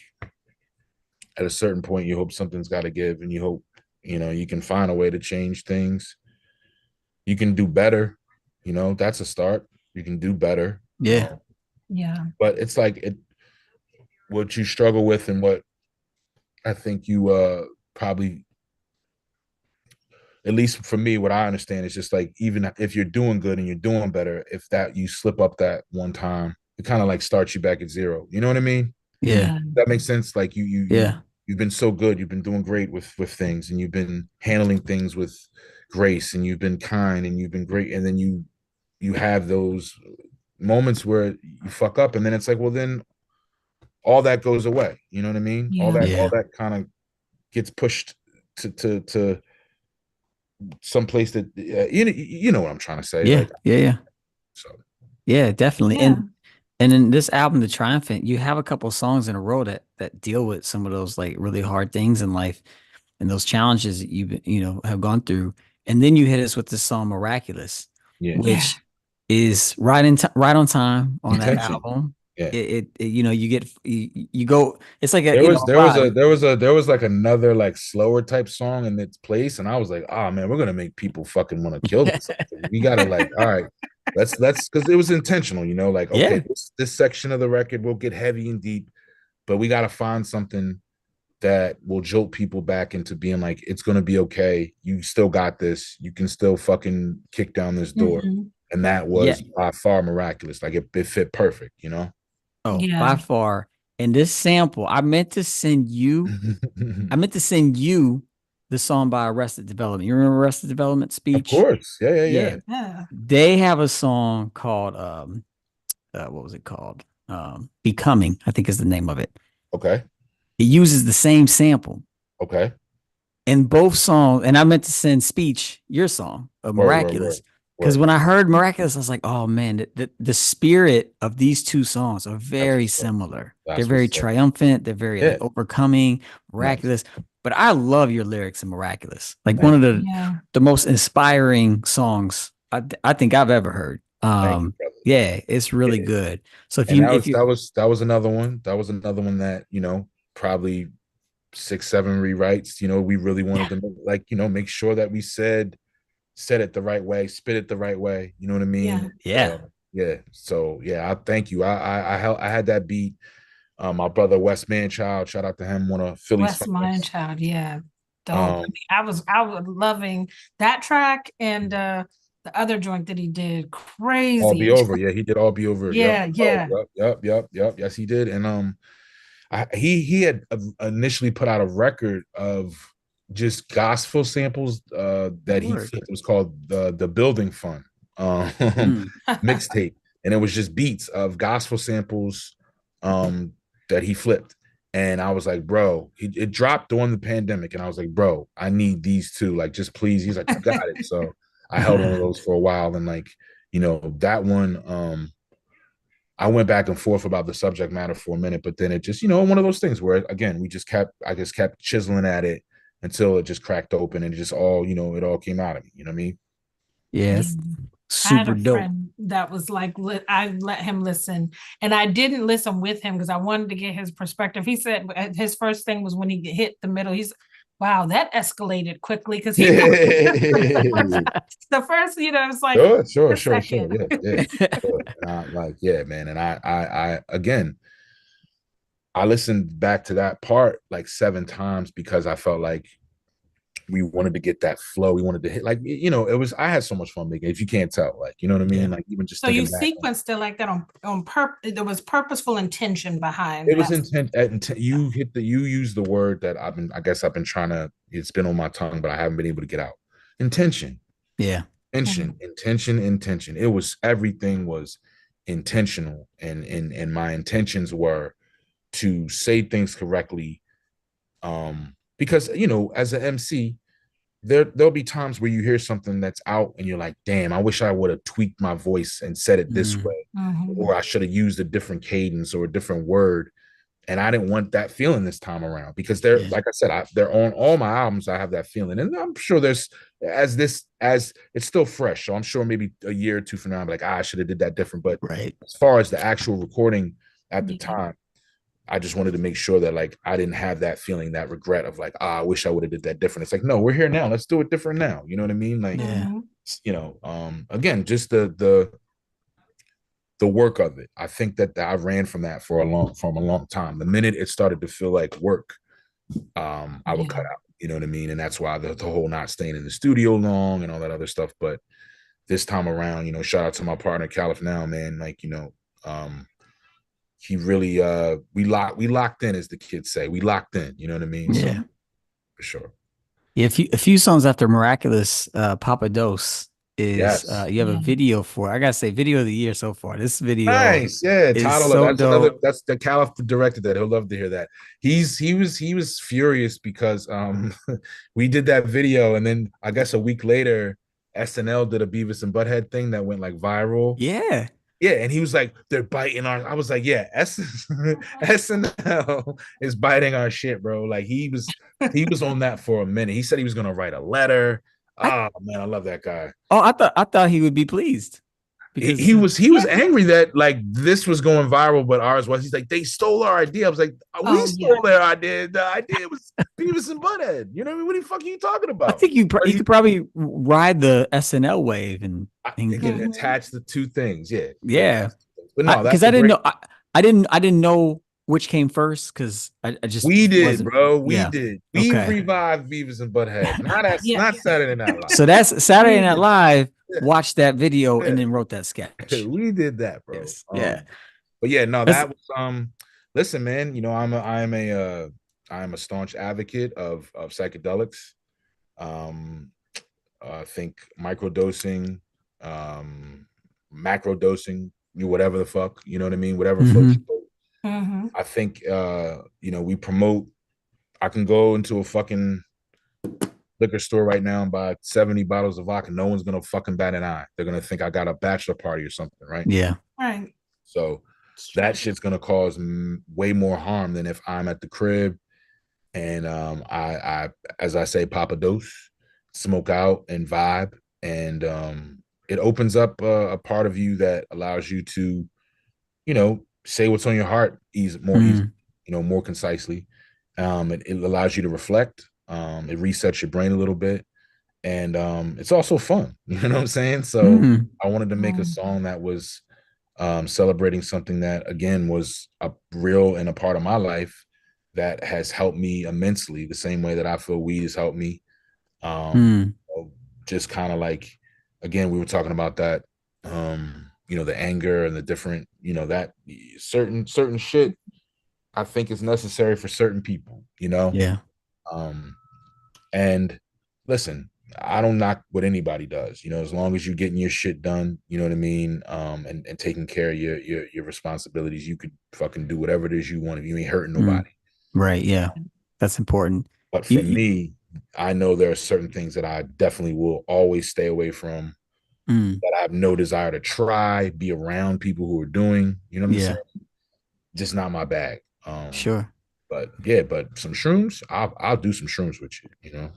at a certain point, you hope something's got to give, and you hope, you know, you can find a way to change things. You can do better, you know, that's a start. You can do better. But it's like, what you struggle with, and what I think you probably, at least for me, what I understand is just, like, even if you're doing good and you're doing better, if that you slip up that one time, it kind of, like, starts you back at zero. You know what I mean? That makes sense. Like, you've been so good, you've been doing great with things, and you've been handling things with grace, and you've been kind, and you've been great, and then you have those moments where you fuck up, and then it's like, well, then all that goes away. You know what I mean? All Yeah. that kind of gets pushed to some place that you know what I'm trying to say. Yeah, Like, yeah. so Yeah, definitely. Yeah. And in this album, The Triumphant, you have a couple songs in a row that deal with some of those like really hard things in life and those challenges that you have gone through. And then you hit us with the song Miraculous, yeah, Yeah. which is right on time on that intention. album. Yeah. You get you go, it's like a There was a ride. there was like another like slower type song in its place, and I was like, oh man, we're gonna make people fucking want to kill this. We gotta like, all right, let's because it was intentional, you know, like okay, Yeah. this section of the record will get heavy and deep, but we gotta find something that will jolt people back into being like, it's gonna be okay. You still got this. You can still fucking kick down this door. Mhm. And that Yeah. was by far miraculous. Like it fit perfect, you know. Oh, Yeah. by far. And this sample, I meant to send you the song by Arrested Development. You remember Arrested Development Of speech? course. Yeah, Yeah. Yeah. They have a song called what was it called? Becoming, I think is the name of it. Okay. It uses the same sample Okay. in both songs. And I meant to send Speech, your song of Word. Miraculous. Because Word. when I heard Miraculous, I was like, oh man, the spirit of these two songs are That's very what's up. similar. They're That's very what's up. triumphant. They're very Yeah. like overcoming, Nice. miraculous. But I love your lyrics in Miraculous. Like Thank one you. of Yeah. the most inspiring songs I think I've ever heard. Thank you, brother. Yeah, it's really Yeah. good. So And if you that was another one. That was another one that, you know, probably 6, 7 rewrites. You know, we really wanted to like, you know, make sure that we said it the right way, spit it the right way. You know what I mean? yeah. Yeah. So yeah, I thank you. I had that beat. My brother Wes Manchild, shout out to him, one of Philly's West finest. Mindchild. Yeah. Dope. I Um, mean, I was loving that track and the other joint that he did. All Be Crazy. Over. Yeah, he did All Be Over. Yep. Yeah. Oh, Yeah. yep. Yes, he did. And he had initially put out a record of just gospel samples that he Word. flipped. It was called the Building Fund Mm. mixtape, and it was just beats of gospel samples that he flipped. And I was like, bro, it dropped during the pandemic, and I was like, bro, I need these two. Like, just please. He's like, you got it. So I held on to those for a while, and like, you know, that one. I went back and forth about the subject matter for a minute, but then it just, you know, one of those things where again, I just kept chiseling at it until it just cracked open and it just all, you know, it all came out of me. You know what I mean? Yeah, Yeah. it's I had super a dope. friend that was like, I let him listen, and I didn't listen with him because I wanted to get his perspective. He said his first thing was when he hit the middle. He's, wow, that escalated quickly because he the first, you know, it's like Sure. a second. Yeah. Sure. And I like, yeah, man. And I again, I listened back to that part like 7 times because I felt like we wanted to get that flow. We wanted to hit, like, you know, it was, I had so much fun making it, if you can't tell, like, you know what I mean? Yeah. Like, even just So you thinking back, sequenced it like that on purpose. There was purposeful intention behind it was that. intent. You used the word that I guess I've been trying to, it's been on my tongue, but I haven't been able to get out. Intention. Yeah. Intention. It was, everything was intentional. And my intentions were to say things correctly. Because, you know, as an MC, there'll be times where you hear something that's out and you're like, damn, I wish I would have tweaked my voice and said it this way, or I should have used a different cadence or a different word. And I didn't want that feeling this time around because they're, Yeah. like I said, they're on all my albums. I have that feeling, and I'm sure there's, as it's still fresh, so I'm sure maybe a year or two from now, I'm like, I should have did that different. But Right. as far as the actual recording at the Yeah. time, I just wanted to make sure that like I didn't have that feeling, that regret of like, I wish I would have did that different. It's like, no, we're here now. Let's do it different now. You know what I mean? Like, Yeah. you know, again, just the work of it. I think that I ran from that for a long time. The minute it started to feel like work, I would cut out. You know what I mean? And that's why the whole not staying in the studio long and all that other stuff. But this time around, you know, shout out to my partner Caliph now, man. Like, you know, he really we locked in, as the kids say. We locked in, you know what I mean? Yeah. So for sure. Yeah, a few songs after Miraculous, Papa Dose is Yes. you have a video for it. I gotta say, video of the year so far. This video Nice. Yeah. is Title of so that's another dope. that's the Caliph directed that. He'll love to hear that. He was furious because we did that video and then I guess a week later SNL did a Beavis and Butthead thing that went like viral. Yeah. Yeah, and he was like, they're biting our. I was like, yeah, SNL is biting our shit, bro. Like he was on that for a minute. He said he was gonna write a letter. I, Oh man, I love that guy. oh, I thought he would be pleased He, because he was he was angry that like this was going viral, but ours was. He's like, they stole our idea. I was like, we stole their idea. The idea was Beavis and Butthead. You know what I mean? What the fuck are you talking I about? think you could probably ride the SNL wave and Again, attach the two things. Yeah. yeah. But no, Because that's I didn't great. know I didn't know which came first because I just We did, wasn't. bro. We Yeah. did. We revived Beavis and Butthead. Not Saturday Night Live. So that's Saturday Night Live. Watched that video and then wrote that sketch. We did that, bro. Yes. Yeah. But yeah, no, That's- that was listen, man, you know, I'm a staunch advocate of psychedelics. I think microdosing, macro dosing, whatever the fuck, you know what I mean? Whatever floats your boat. I think you know, we promote. I can go into a fucking liquor store right now and buy 70 bottles of vodka. No one's gonna fucking bat an eye. They're gonna think I got a bachelor party or something, right? Yeah. Right. So that shit's gonna cause way more harm than if I'm at the crib and I as I say, pop a dose, smoke out and vibe, and it opens up a part of you that allows you to, you know, say what's on your heart more easily, you know, more concisely. It allows you to reflect. It resets your brain a little bit, and it's also fun. You know what I'm saying? So I wanted to make a song that was celebrating something that again was a real and a part of my life that has helped me immensely, the same way that I feel weed has helped me. Just kind of like, again, we were talking about that, you know, the anger and the different, you know, that certain shit I think is necessary for certain people, you know? Yeah. And listen, I don't knock what anybody does, you know, as long as you're getting your shit done, you know what I mean? And taking care of your responsibilities, you could fucking do whatever it is you want. You ain't hurting nobody. Right. Yeah. That's important. But for me, I know there are certain things that I definitely will always stay away from, that I have no desire to try, be around people who are doing, you know what I'm saying? Just not my bag. Sure. But yeah, but some shrooms, I'll do some shrooms with you, you know?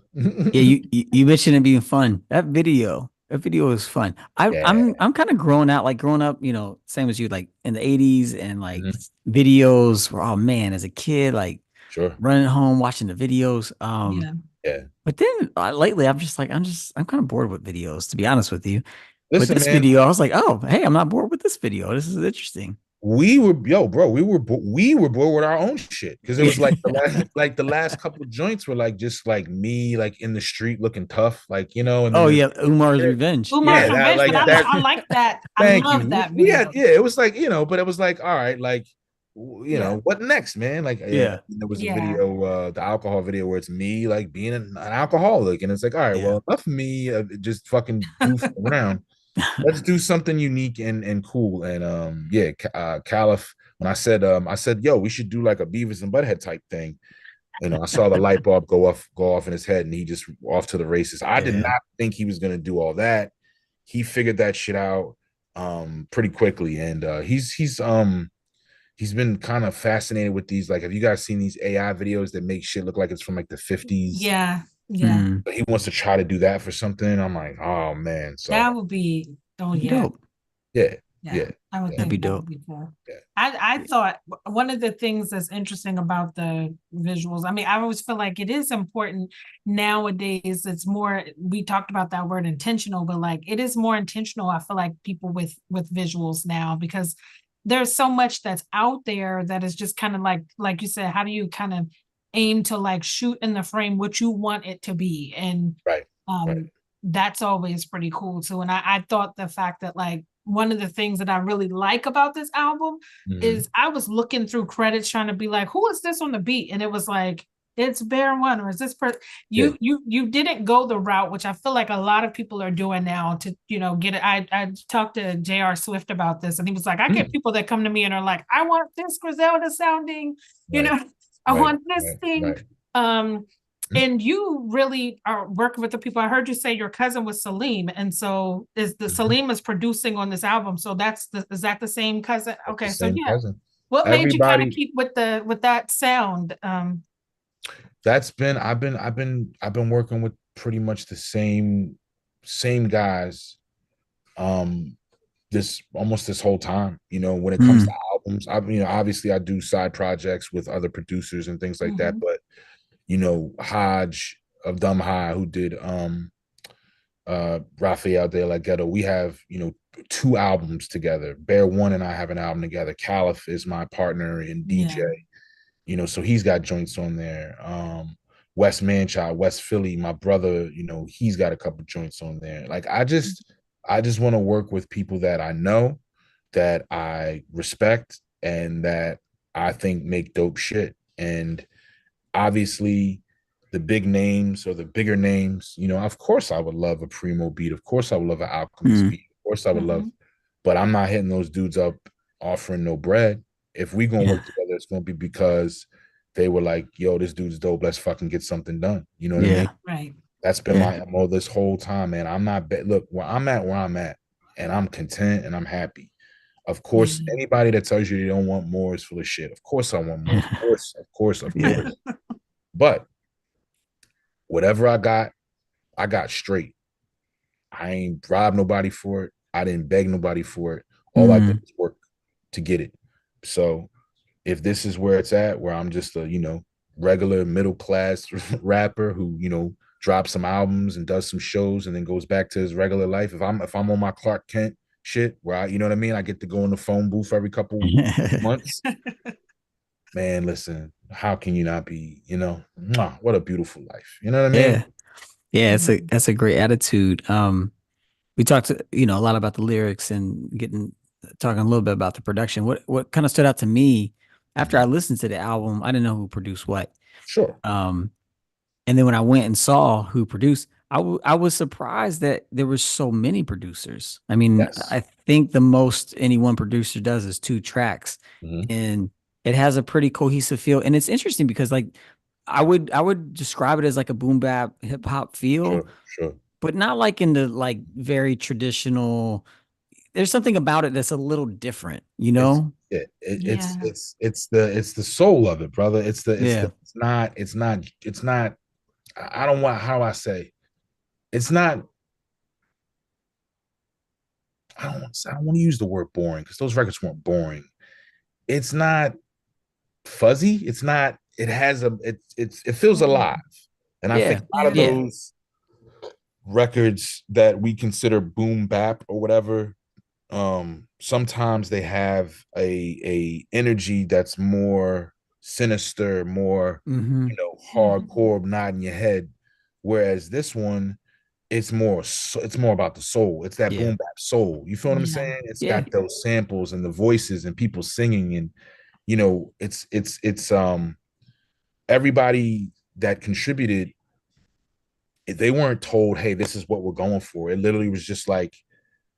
Yeah, you mentioned it being fun. That video is fun. I'm kind of growing out, like growing up, you know, same as you, like in the 80s, and like videos were, oh man, as a kid, like running home watching the videos. But then lately I'm kind of bored with videos, to be honest with you. Listen, but this video, I was like, oh hey, I'm not bored with this video. This is interesting. We were bored with our own shit, because it was like the last couple of joints were like just like me like in the street looking tough, like, you know. And Umar's Revenge. Umar's Revenge, but I like that. I love that video. Yeah, it was like, you know, but it was like, all right, like, you know, what next, man? Like, there was a video, the alcohol video, where it's me like being an alcoholic, and it's like, all right, well, enough of me just fucking goofing around. Let's do something unique and cool. And Caliph, when I said, yo, we should do like a Beavis and Butthead type thing, you know, I saw the light bulb go off in his head, and he just off to the races. I did not think he was gonna do all that. He figured that shit out pretty quickly, and he's been kind of fascinated with these. Like, have you guys seen these AI videos that make shit look like it's from like the 50s? Yeah. But he wants to try to do that for something. I'm like, oh man, so that would be dope. Yeah. I would think that'd be dope. Would be cool. I thought one of the things that's interesting about the visuals, I mean, I always feel like it is important nowadays. It's more, we talked about that word intentional, but like it is more intentional, I feel like, people with visuals now, because there's so much that's out there that is just kind of like you said, how do you kind of aim to like shoot in the frame what you want it to be? And that's always pretty cool too. And I thought the fact that like one of the things that I really like about this album is I was looking through credits trying to be like, who is this on the beat? And it was like It's Bear One, or is this Yeah. you didn't go the route which I feel like a lot of people are doing now to get it. I talked to J.R. Swift about this, and he was like, I get people that come to me and are like, I want this Griselda sounding, Right, I right, want this right, thing. right. And you really are working with the people. I heard you say your cousin was Salim, and so Salim is producing on this album. So is that the same cousin? That's the Okay, so same yeah. cousin. What made you kind of Everybody keep with that sound? that's been I've been working with pretty much the same guys this almost this whole time. When it comes to Mm, albums, obviously I do side projects with other producers and things like that, Mhm. but Hodge of Dumb High, who did Raphael de la Ghetto, we have, 2 albums together. Bear One and I have an album together. Caliph is my partner in DJ, Yeah. so he's got joints on there. West Manchild, West Philly, my brother, he's got a couple joints on there. Like I just want to work with people that I know, that I respect, and that I think make dope shit. And obviously the big names or the bigger names, of course I would love a Primo beat. Of course I would love an Alchemist mm, beat. Of course I would love, Mhm. but I'm not hitting those dudes up offering no bread. If we gonna yeah, work together, it's gonna be because they were like, yo, this dude's dope. Let's fucking get something done. You know what I mean? yeah, Right. That's been yeah. my MO this whole time, man. I'm not look where I'm at, and I'm content and I'm happy. Of course, Yeah. anybody that tells you they don't want more is full of shit. Of course I want more. Of course, of course, of Yeah. course. But whatever I got straight. I ain't robbed nobody for it. I didn't beg nobody for it. All I did Mm, was work to get it. So if this is where it's at, where I'm just a, regular middle class rapper who, drops some albums and does some shows and then goes back to his regular life. If I'm on my Clark Kent shit, where you know what I mean? I get to go in the phone booth every couple months. Man, listen, how can you not be, what a beautiful life. You know what I mean? yeah. Yeah, Mhm. that's a great attitude. We talked, a lot about the lyrics and talking a little bit about the production. What kind of stood out to me after I Mhm. listened to the album, I didn't know who produced what. Sure. Um, and then when I went and saw who produced, I was surprised that there were so many producers. I mean, Yes. I think the most any one producer does is 2 tracks, Mhm. and it has a pretty cohesive feel. And it's interesting because like I would describe it as like a boom bap hip hop feel, Sure. Sure. but not like in the like very traditional. There's something about it that's a little different, you It's know? it, it it's Yeah. it's it's the soul of it, brother. Yeah. It's not. I don't want how I say. It's not. I don't want to use the word boring because those records weren't boring. It's not fuzzy. It's not. It has a. It feels Mhm. alive, and I think Yeah. a lot of Yeah. Yeah. those records that we consider boom bap or whatever, sometimes they have a energy that's more sinister, more Mm-hmm. Mhm. hardcore, nodding your head, whereas this one, it's more about the soul. It's that Yeah. boom bap soul. You feel what I'm Yeah. saying? It's Yeah. got those samples and the voices and people singing, and it's everybody that contributed, they weren't told, hey, this is what we're going for. It literally was just like,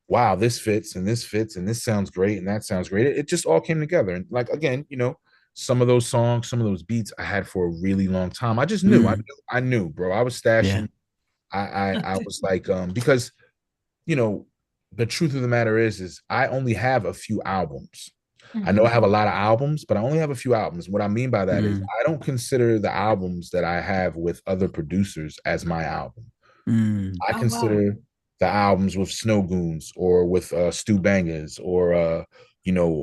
wow, this fits and this fits and this sounds great and that sounds great. It just all came together. And like again, some of those songs, some of those beats I had for a really long time. I just knew. I Mm. knew, I knew, bro. I was Yeah. stashing. I was like, because you know, the truth of the matter is I only have a few albums. I know I Mhm. have a lot of albums, but I only have a few albums. What I mean by that is Mm. I don't consider the albums that I have with other producers as my album. Mm. I Oh wow. consider the albums with Snow Goons or with Stu Bangers or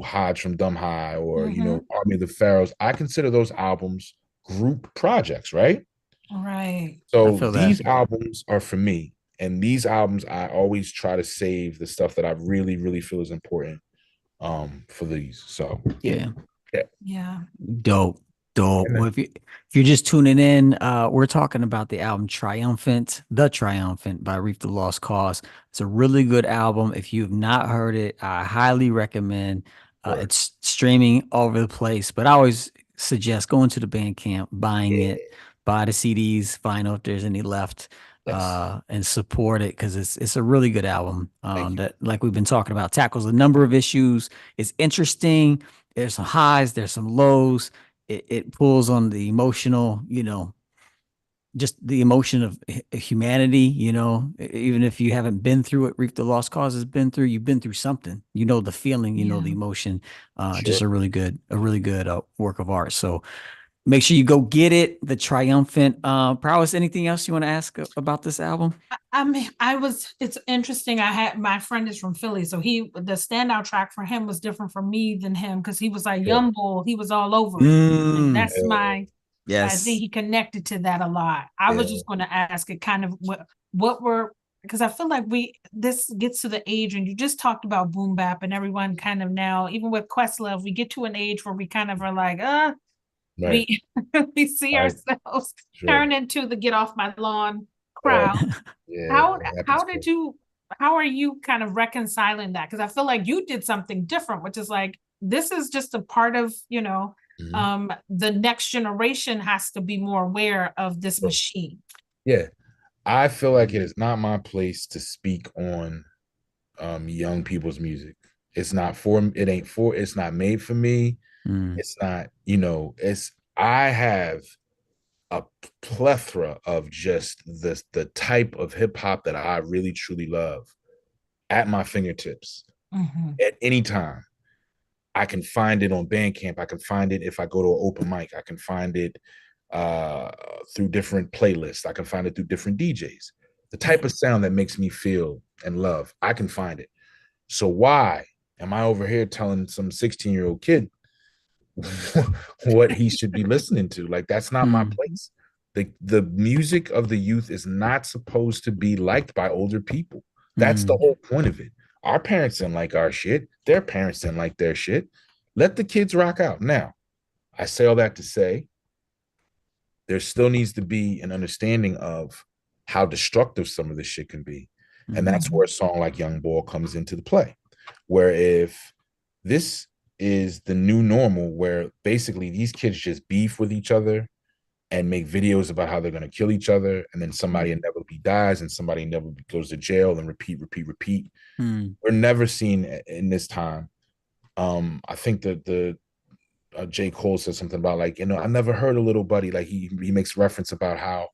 Hodge from Dumb High or Mhm. Army of the Pharaohs. I consider those albums group projects, right? Right. I So feel that. these albums are for me. And these albums, I always try to save the stuff that I really, really feel is important for these. So Yeah. yeah. Yeah. Dope. Dope. And Well, if you're just tuning in, we're talking about the album Triumphant, The Triumphant by Reef the Lost Cause. It's a really good album. If you've not heard it, I highly recommend. word. It's streaming all over the place, but I always suggest going to the band camp, buying Yeah. it, buy the CDs, find out if there's any left, Yes. and support it because it's a really good album. Thank you. That, like we've been talking about, tackles a number of issues. It's interesting. There's some highs, there's some lows. It pulls on the emotional, just the emotion of humanity, even if you haven't been through it. Reef the Lost Cause has been through, you've been through something, the feeling, the Yeah. emotion. Sure. Just a really good work of art. So make sure you go get it. The Triumphant Prowess. Anything else you want to ask about this album? It's interesting. I had, my friend is from Philly, so the standout track for him was different from me than him, because he was like Sure. Young Bull, he was all over it. Like, Mm, that's my, I think yes. he connected to that a lot. I was Yeah. just going to ask it kind of what were, because I feel like this gets to the age, and you just talked about boom bap, and everyone kind of now, even with Questlove, we get to an age where we kind of are like, Right. we we see Right. ourselves Sure. turn into the get off my lawn Right. crowd. Yeah. How It happens how quick. did you how are you kind of reconciling that? Because I feel like you did something different, which is like, this is just a part of, Mhm. the next generation has to be more aware of this Sure. machine. Yeah. I feel like it is not my place to speak on young people's music. It's not made for me. Mm, It's not, I have a plethora of just the type of hip hop that I really truly love at my fingertips Mhm. at any time. I can find it on Bandcamp. I can find it if I go to an open mic. I can find it uh, through different playlists. I can find it through different DJs. The type of sound that makes me feel and love, I can find it. So why am I over here telling some 16-year-old kid what he should be listening to? Like, that's not my mm, place. The music of the youth is not supposed to be liked by older people. That's the mm, whole point of it. Our parents didn't like our shit. Their parents didn't like their shit. Let the kids rock out. Now, I say all that to say there still needs to be an understanding of how destructive some of this shit can be. And mm, that's where a song like Young Boy comes into the play. Where if this is the new normal, where basically these kids just beef with each other and make videos about how they're going to kill each other, and then somebody inevitably dies and somebody inevitably goes to jail, and repeat, repeat, repeat. mm, We're never seeing in this time. I think that the J. Cole said something about, like, I never heard a little buddy, like he makes reference about how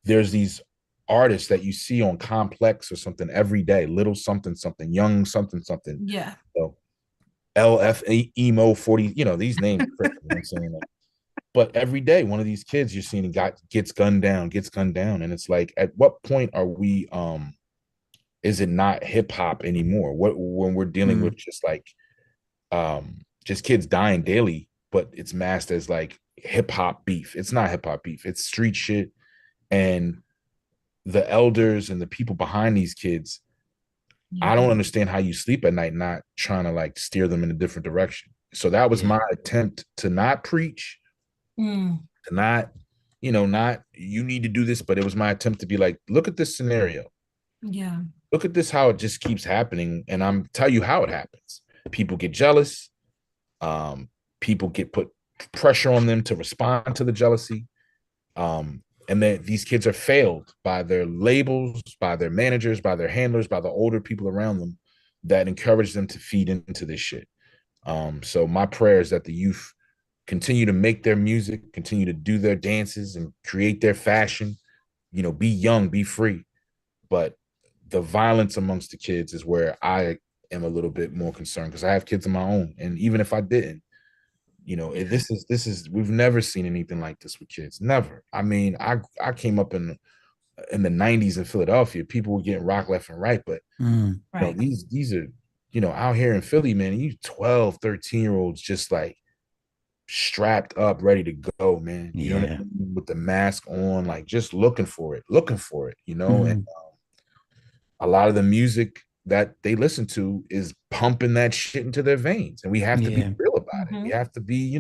there's these artists that you see on Complex or something every day, little something something, young something something. Yeah. So LF emo 40, these names, you know what I'm saying? Like, but every day one of these kids you're seeing gets gunned down, and it's like, at what point are we is it not hip hop anymore? What when we're dealing with mm. just kids dying daily, but it's masked as like hip hop beef. It's not hip hop beef. It's street shit. And the elders and the people behind these kids, Yeah. I don't understand how you sleep at night not trying to like steer them in a different direction. So that was Yeah. my attempt to not preach, Mm. to not, not you need to do this, but it was my attempt to be like, look at this scenario. Yeah. Look at this, how it just keeps happening. And I'm tell you how it happens. People get jealous. Um, People get put pressure on them to respond to the jealousy. And then these kids are failed by their labels, by their managers, by their handlers, by the older people around them that encourage them to feed into this shit. So my prayer is that the youth continue to make their music, continue to do their dances and create their fashion, be young, be free. But the violence amongst the kids is where I am a little bit more concerned, because I have kids of my own. And even if I didn't, this is we've never seen anything like this with kids. Never. I mean, I came up in the 90s in Philadelphia. People were getting rock left and right, but Mm, Right. these are, out here in Philly, man, you 12, 13-year-olds just like strapped up, ready to go, man. You know what I yeah. mean? With the mask on, like just looking for it. And Mm, a lot of the music that they listen to is pumping that shit into their veins. And we have to be yeah. real about it. We Mhm. have to be,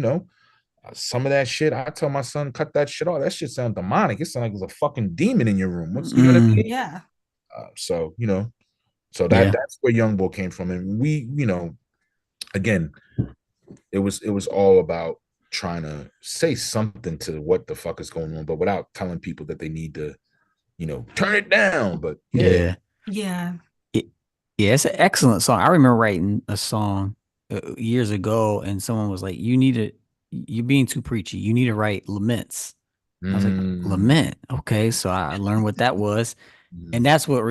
some of that shit. I tell my son, cut that shit off. That shit sounds demonic. It sounds like there's a fucking demon in your room. You know what I Mm, mean? Yeah. So, so yeah. that's where Young Boy came from. And we, again, it was all about trying to say something to what the fuck is going on, but without telling people that they need to, turn it down. But Yeah. Yeah. Yeah, it's an excellent song. I remember writing a song years ago, and someone was like, you're being too preachy. You need to write laments. I was like, lament. Okay. So I learned what that was. And that's what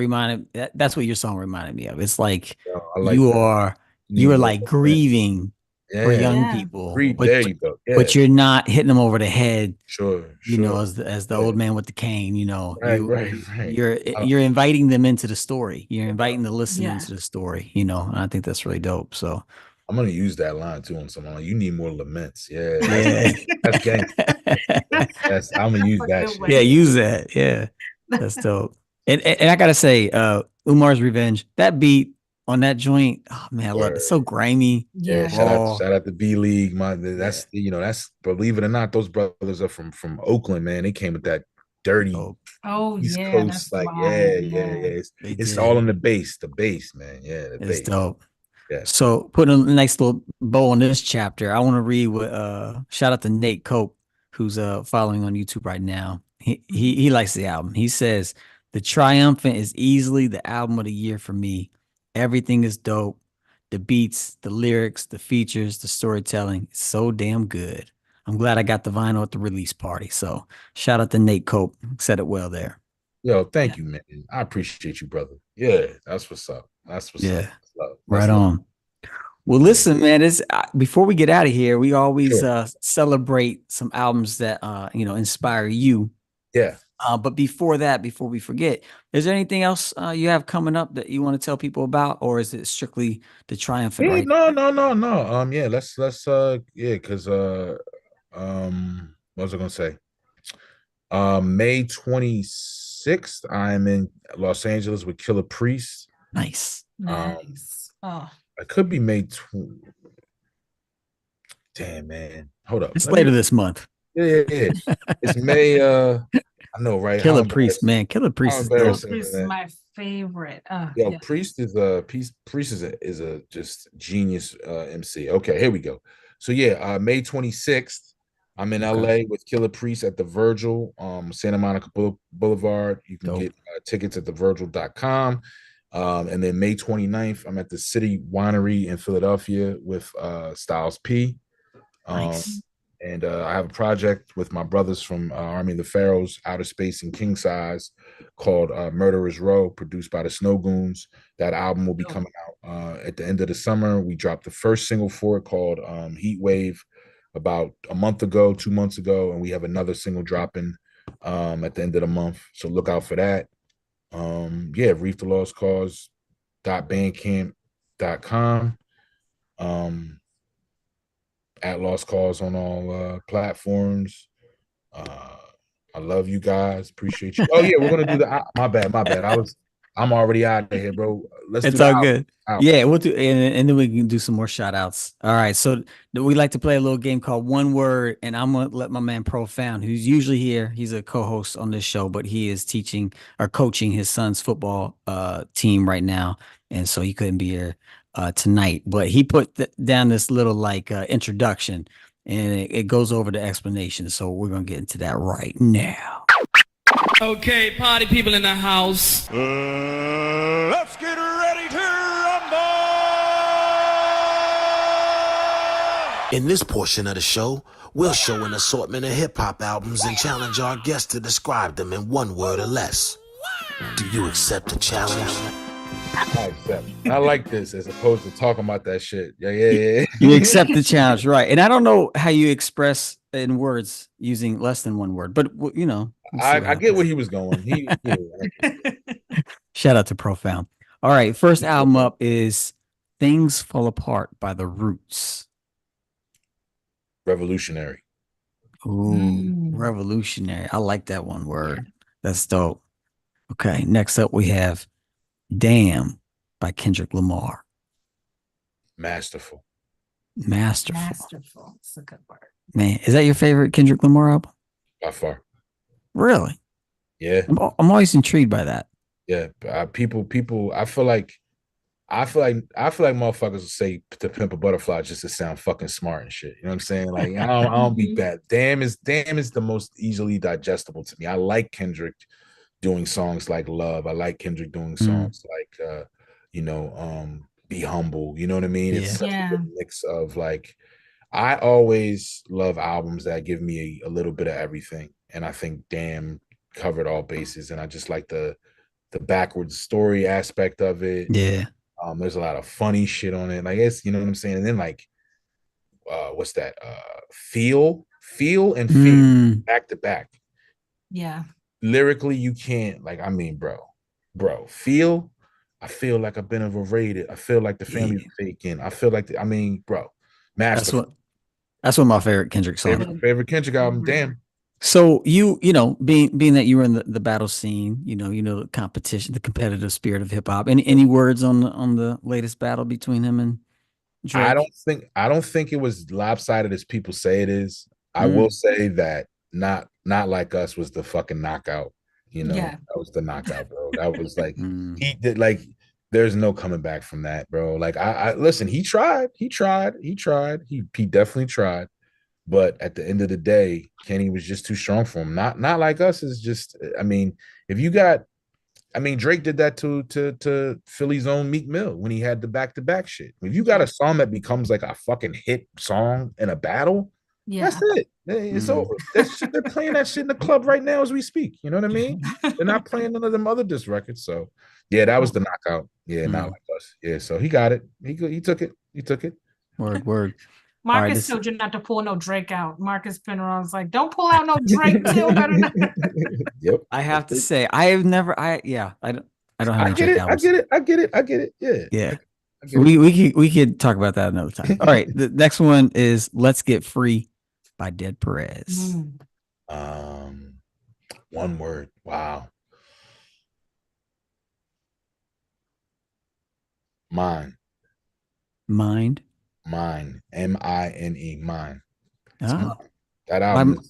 that's what your song reminded me of. It's like I like that. you need are more like laments. grieving for Yeah. young Yeah. people, There you go. Yeah. but you're not hitting them over the head, Sure. as the Yeah. old man with the cane, Right. you're inviting them into the story. You're inviting the listener Yeah. into the story, and I think that's really dope. So I'm gonna use that line too on someone. Like, you need more laments. Yeah. yeah. That's gangster. I'm gonna use that shit. Yeah, use that. Yeah. That's dope. And I gotta say, Umar's Revenge, that beat on that joint, oh man, I love it. It's so grimy. Yeah, Yeah. shout out to B League. That's that's, believe it or not, those brothers are from Oakland, man. They came with that dirty Oh East yeah, Coast, that's like wild. It's all in the bass, man. Yeah, the It's bass. dope. Yeah. So putting a nice little bow on this chapter, I want to read what shout out to Nate Cope, who's following on YouTube right now. He likes the album. He says the Triumphant is easily the album of the year for me. Everything is dope. The beats, the lyrics, the features, the storytelling, it's so damn good. I'm glad I got the vinyl at the release party. So shout out to Nate Cope. Said it well there. Yo, thank you, man. I appreciate you, brother. Yeah, that's what's up. That's what's up. Right on. Well, listen, man, before we get out of here, we always celebrate some albums that inspire you. Yeah. But before we forget, is there anything else you have coming up that you want to tell people about, or is it strictly the Triumphant? Right? No. Yeah, let's because what was I gonna say? May 26th, I'm in Los Angeles with Killer Priest. Nice. I could be May Damn, man. Hold up. It's later this month. Yeah. It's May. I know, right? Killer Priest, man. Killer Priest is dope. Priest is my favorite. Priest is a just genius MC. Okay, here we go. So yeah, May 26th, I'm in LA with Killer Priest at the Virgil, Santa Monica Boulevard. You can get tickets at thevirgil.com. And then May 29th, I'm at the City Winery in Philadelphia with Styles P. Nice. And I have a project with my brothers from Army of the Pharaohs, Outer Space and King Size, called Murderers Row, produced by the Snow Goons. That album will be coming out at the end of the summer. We dropped the first single for it called Heat Wave about a month ago, 2 months ago, and we have another single dropping at the end of the month. So look out for that. Reef the Lost Cauze .bandcamp.com. At Lost Cauze on all platforms. I love you guys. Appreciate you. Oh yeah, we're gonna do the. My bad. I'm already out of here, bro. It's all good. Yeah, we'll do, and then we can do some more shout outs. All right. So we like to play a little game called One Word, and I'm gonna let my man Profound, who's usually here, he's a co-host on this show, but he is teaching or coaching his son's football team right now, and so he couldn't be here tonight. But he put down this little introduction, and it goes over the explanation. So we're gonna get into that right now. Okay, party people in the house. Let's get ready to rumble! In this portion of the show, we'll show an assortment of hip-hop albums and challenge our guests to describe them in one word or less. Do you accept the challenge? I accept. I like this as opposed to talking about that shit. Yeah. You accept the challenge, right? And I don't know how you express in words using less than one word, but I get where he was going. Shout out to Profound. All right, first album up is Things Fall Apart by The Roots. Revolutionary. Ooh, revolutionary. I like that one word. That's dope. Okay, next up we have Damn by Kendrick Lamar. Masterful. It's a good word. Man, is that your favorite Kendrick Lamar album? By far. Really? Yeah. I'm always intrigued by that. Yeah. People, I feel like I feel like motherfuckers will say to pimp a butterfly just to sound fucking smart and shit. You know what I'm saying? Like I don't be bad. Damn is the most easily digestible to me. I like Kendrick doing songs like Love. I like Kendrick doing songs like Be Humble. You know what I mean? It's such a good mix of like I always love albums that give me a little bit of everything. And I think Damn covered all bases. And I just like the backwards story aspect of it. Yeah. There's a lot of funny shit on it. Like it's, you know what I'm saying? And then like what's that? Feel and Feel back to back. Yeah. Lyrically, you can't like, I mean, bro, Feel. I feel like I've been overrated. I feel like the family's faking. I feel like I mean, bro, master. That's one of my favorite Kendrick songs. Favorite Kendrick album. Damn. So you know, being that you were in the battle scene, you know the competition, the competitive spirit of hip hop. Any words on the latest battle between him and Drake? I don't think it was lopsided as people say it is. I will say that not Like Us was the fucking knockout. You know, that was the knockout, bro. That was like he did like. There's no coming back from that, bro. Like I listen. He tried. He definitely tried. But at the end of the day, Kenny was just too strong for him. Not Like Us is just. I mean, if you got, I mean, Drake did that to Philly's own Meek Mill when he had the back-to-back shit. If you got a song that becomes like a fucking hit song in a battle, that's it. It's over. They're playing that shit in the club right now as we speak. You know what I mean? They're not playing none of them other disc records. So yeah, that was the knockout. Yeah, Not Like Us. Yeah, so he got it. He took it. He took it. Word. Marcus told you not to pull no Drake out. Marcus Penneron's like, don't pull out no Drake till better than Yep. I have to say, I have never. I don't have any Drake albums. I get it. Yeah. We could talk about that another time. All right. The next one is Let's Get Free by Dead Perez. One word. Wow. Mind. Mind. M-I-N-E. Mind. Oh. That album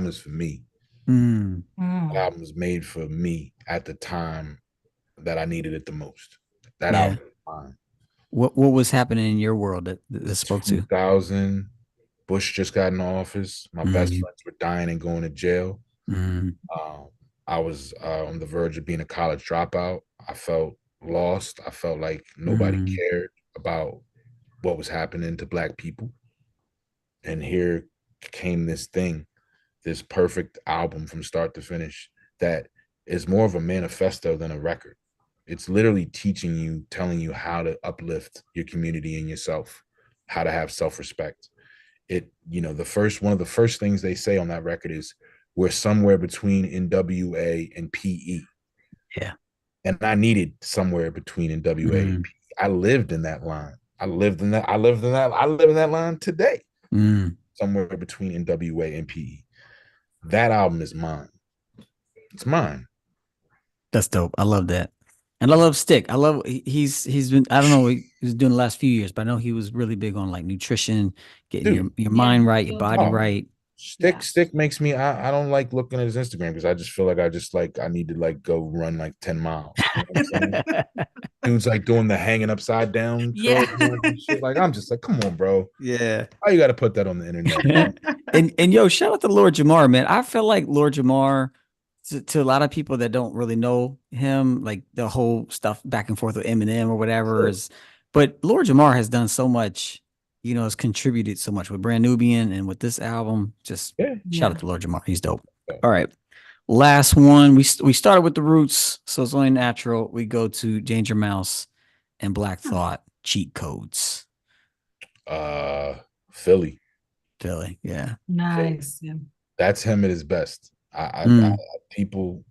is for me. That album was made for me at the time that I needed it the most. That album is mine. What was happening in your world that spoke to? 2000, Bush just got in office. My best friends were dying and going to jail. I was on the verge of being a college dropout. I felt lost. I felt like nobody cared about what was happening to Black people. And here came this perfect album from start to finish that is more of a manifesto than a record. It's literally teaching you, telling you how to uplift your community and yourself, how to have self-respect. One of the first things they say on that record is we're somewhere between NWA and PE. Yeah. And I needed somewhere between NWA and PE. I lived in that line. I live in that line today. Somewhere between NWA and PE. That album is mine. It's mine. That's dope. I love that. And I love Stick. I love he's been, I don't know what he's doing the last few years, but I know he was really big on like nutrition, getting your mind right, your body right. Stick makes me I don't like looking at his Instagram because I just feel like I need to like go run like 10 miles. You know what I'm saying? Dude's like doing the hanging upside down. Shit. Like I'm just like, come on, bro. Yeah. Why you got to put that on the internet? and yo, shout out to Lord Jamar, man. I feel like Lord Jamar, to a lot of people that don't really know him, like the whole stuff back and forth with Eminem or whatever but Lord Jamar has done so much, has contributed so much with Brand Nubian and with this album. Just shout out to Lord Jamar. He's dope. All right. Last one. We started with the Roots, so it's only natural. We go to Danger Mouse and Black Thought, Cheat Codes. Philly. Yeah. Nice. Yeah. That's him at his best. People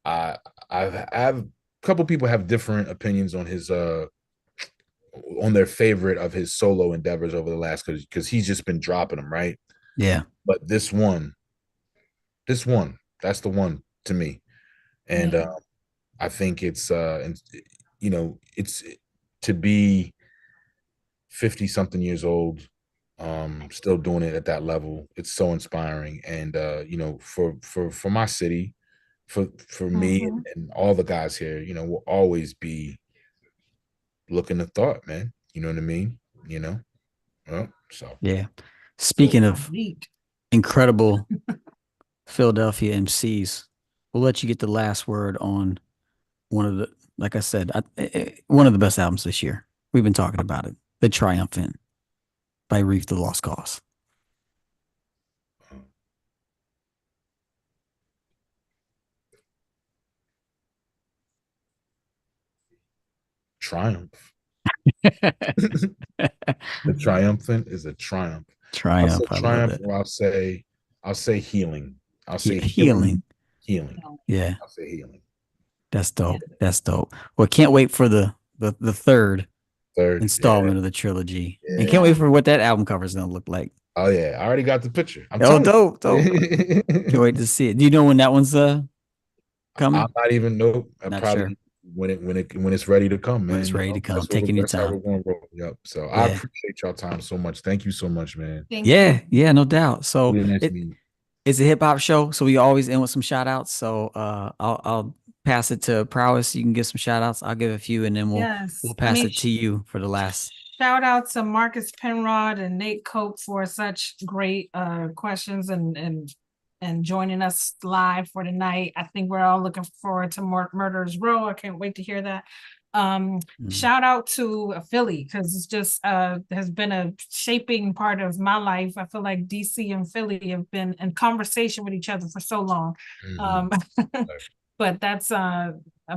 I have a couple people have different opinions on his on their favorite of his solo endeavors over the last because he's just been dropping them, right? Yeah. But this one, that's the one to me. And I think it's it's to be 50 something years old, still doing it at that level. It's so inspiring. And for my city, for me and all the guys here, will always be looking to thought, man. You know what I mean? You know? Well, so yeah. Speaking of Neat. incredible Philadelphia MCs, we'll let you get the last word on one of the, like I said, one of the best albums this year. We've been talking about it. The Triumphant by Reef the Lost Cauze. Triumph. The Triumphant is a triumph. Triumph. I'll say I love triumph, that. or I'll say healing. I'll say Healing. Healing. Yeah. I'll say healing. That's dope. That's dope. Well, can't wait for the third installment of the trilogy. Yeah. And can't wait for what that album cover is gonna look like. Oh yeah, I already got the picture. I'm Oh, telling dope. Can't wait to see it. Do you know when that one's coming? I'm not even know. I'm Not probably sure. When it's ready to come, man. When it's ready to come. That's Taking your that's how time. we're going to roll. Yep. So I appreciate y'all time so much. Thank you so much, man. Yeah, no doubt. So Really it's a hip hop show, so we always end with some shout outs. So I'll pass it to Prowess. You can give some shout outs. I'll give a few, and then we'll pass it to you for the last. Shout out to Marcus Penrod and Nate Cope for such great questions and joining us live for tonight. I think we're all looking forward to more Murderers Row. I can't wait to hear that. Shout out to Philly, because it's just has been a shaping part of my life. I feel like DC and Philly have been in conversation with each other for so long. But that's a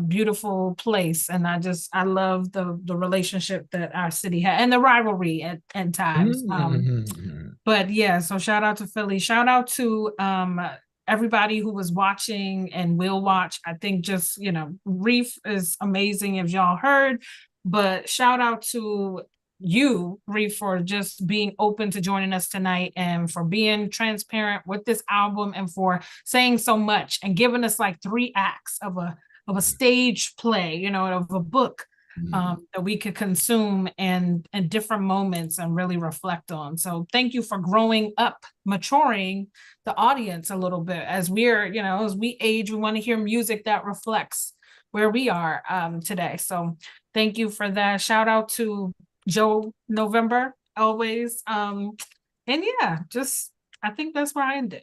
beautiful place, and I love the relationship that our city had and the rivalry at times. But yeah, so shout out to Philly. Shout out to everybody who was watching and will watch. I think just, Reef is amazing, if y'all heard, but shout out to you, Reef, for just being open to joining us tonight and for being transparent with this album and for saying so much and giving us like 3 acts of a stage play, of a book that we could consume and different moments and really reflect on. So thank you for growing up, maturing the audience a little bit as as we age, we want to hear music that reflects where we are today. So thank you for that. Shout out to Joe November always. And yeah, just I think that's where I ended.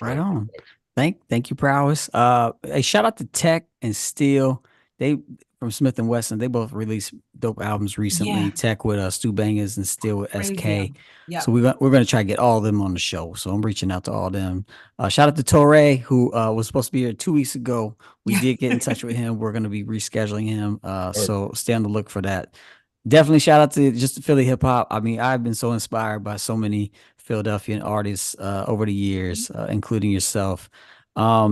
Right on. Thank you, Prowess. A shout out to Tech and Steel. They from Smith and Wesson. They both released dope albums recently. Yeah. Tech with Stu Bangers and Steel with SK. Yeah. So we're gonna try to get all of them on the show. So I'm reaching out to all of them. Shout out to Torre, who was supposed to be here 2 weeks ago. We did get in touch with him. We're gonna be rescheduling him. So stay on the look for that. Definitely shout out to just Philly hip hop. I mean, I've been so inspired by so many Philadelphian artists over the years, including yourself. My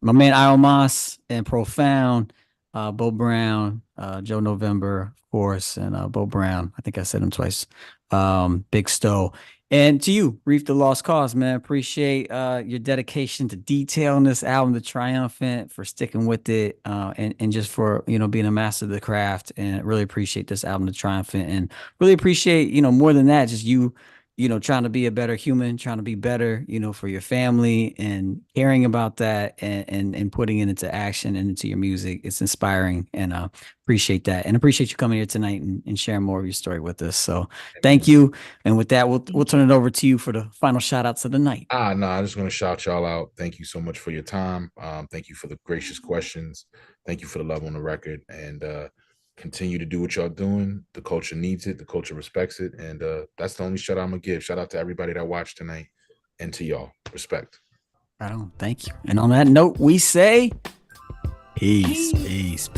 man Iomos and Profound, Bo Brown, Joe November, of course, and Bo Brown. I think I said him twice. Big Stowe. And to you, Reef the Lost Cauze, man. Appreciate your dedication to detail in this album, The Triumphant, for sticking with it, and just for being a master of the craft. And really appreciate this album, The Triumphant, and really appreciate more than that, just you trying to be a better human, trying to be better, for your family and caring about that and putting it into action and into your music. It's inspiring, and appreciate that. And appreciate you coming here tonight and sharing more of your story with us. So thank you. And with that, we'll turn it over to you for the final shout outs of the night. No, I just want to shout y'all out. Thank you so much for your time. Thank you for the gracious questions. Thank you for the love on the record, and continue to do what y'all doing. The culture needs it. The culture respects it. And that's the only shout out I'm going to give. Shout out to everybody that watched tonight and to y'all. Respect. Right on. Thank you. And on that note, we say peace.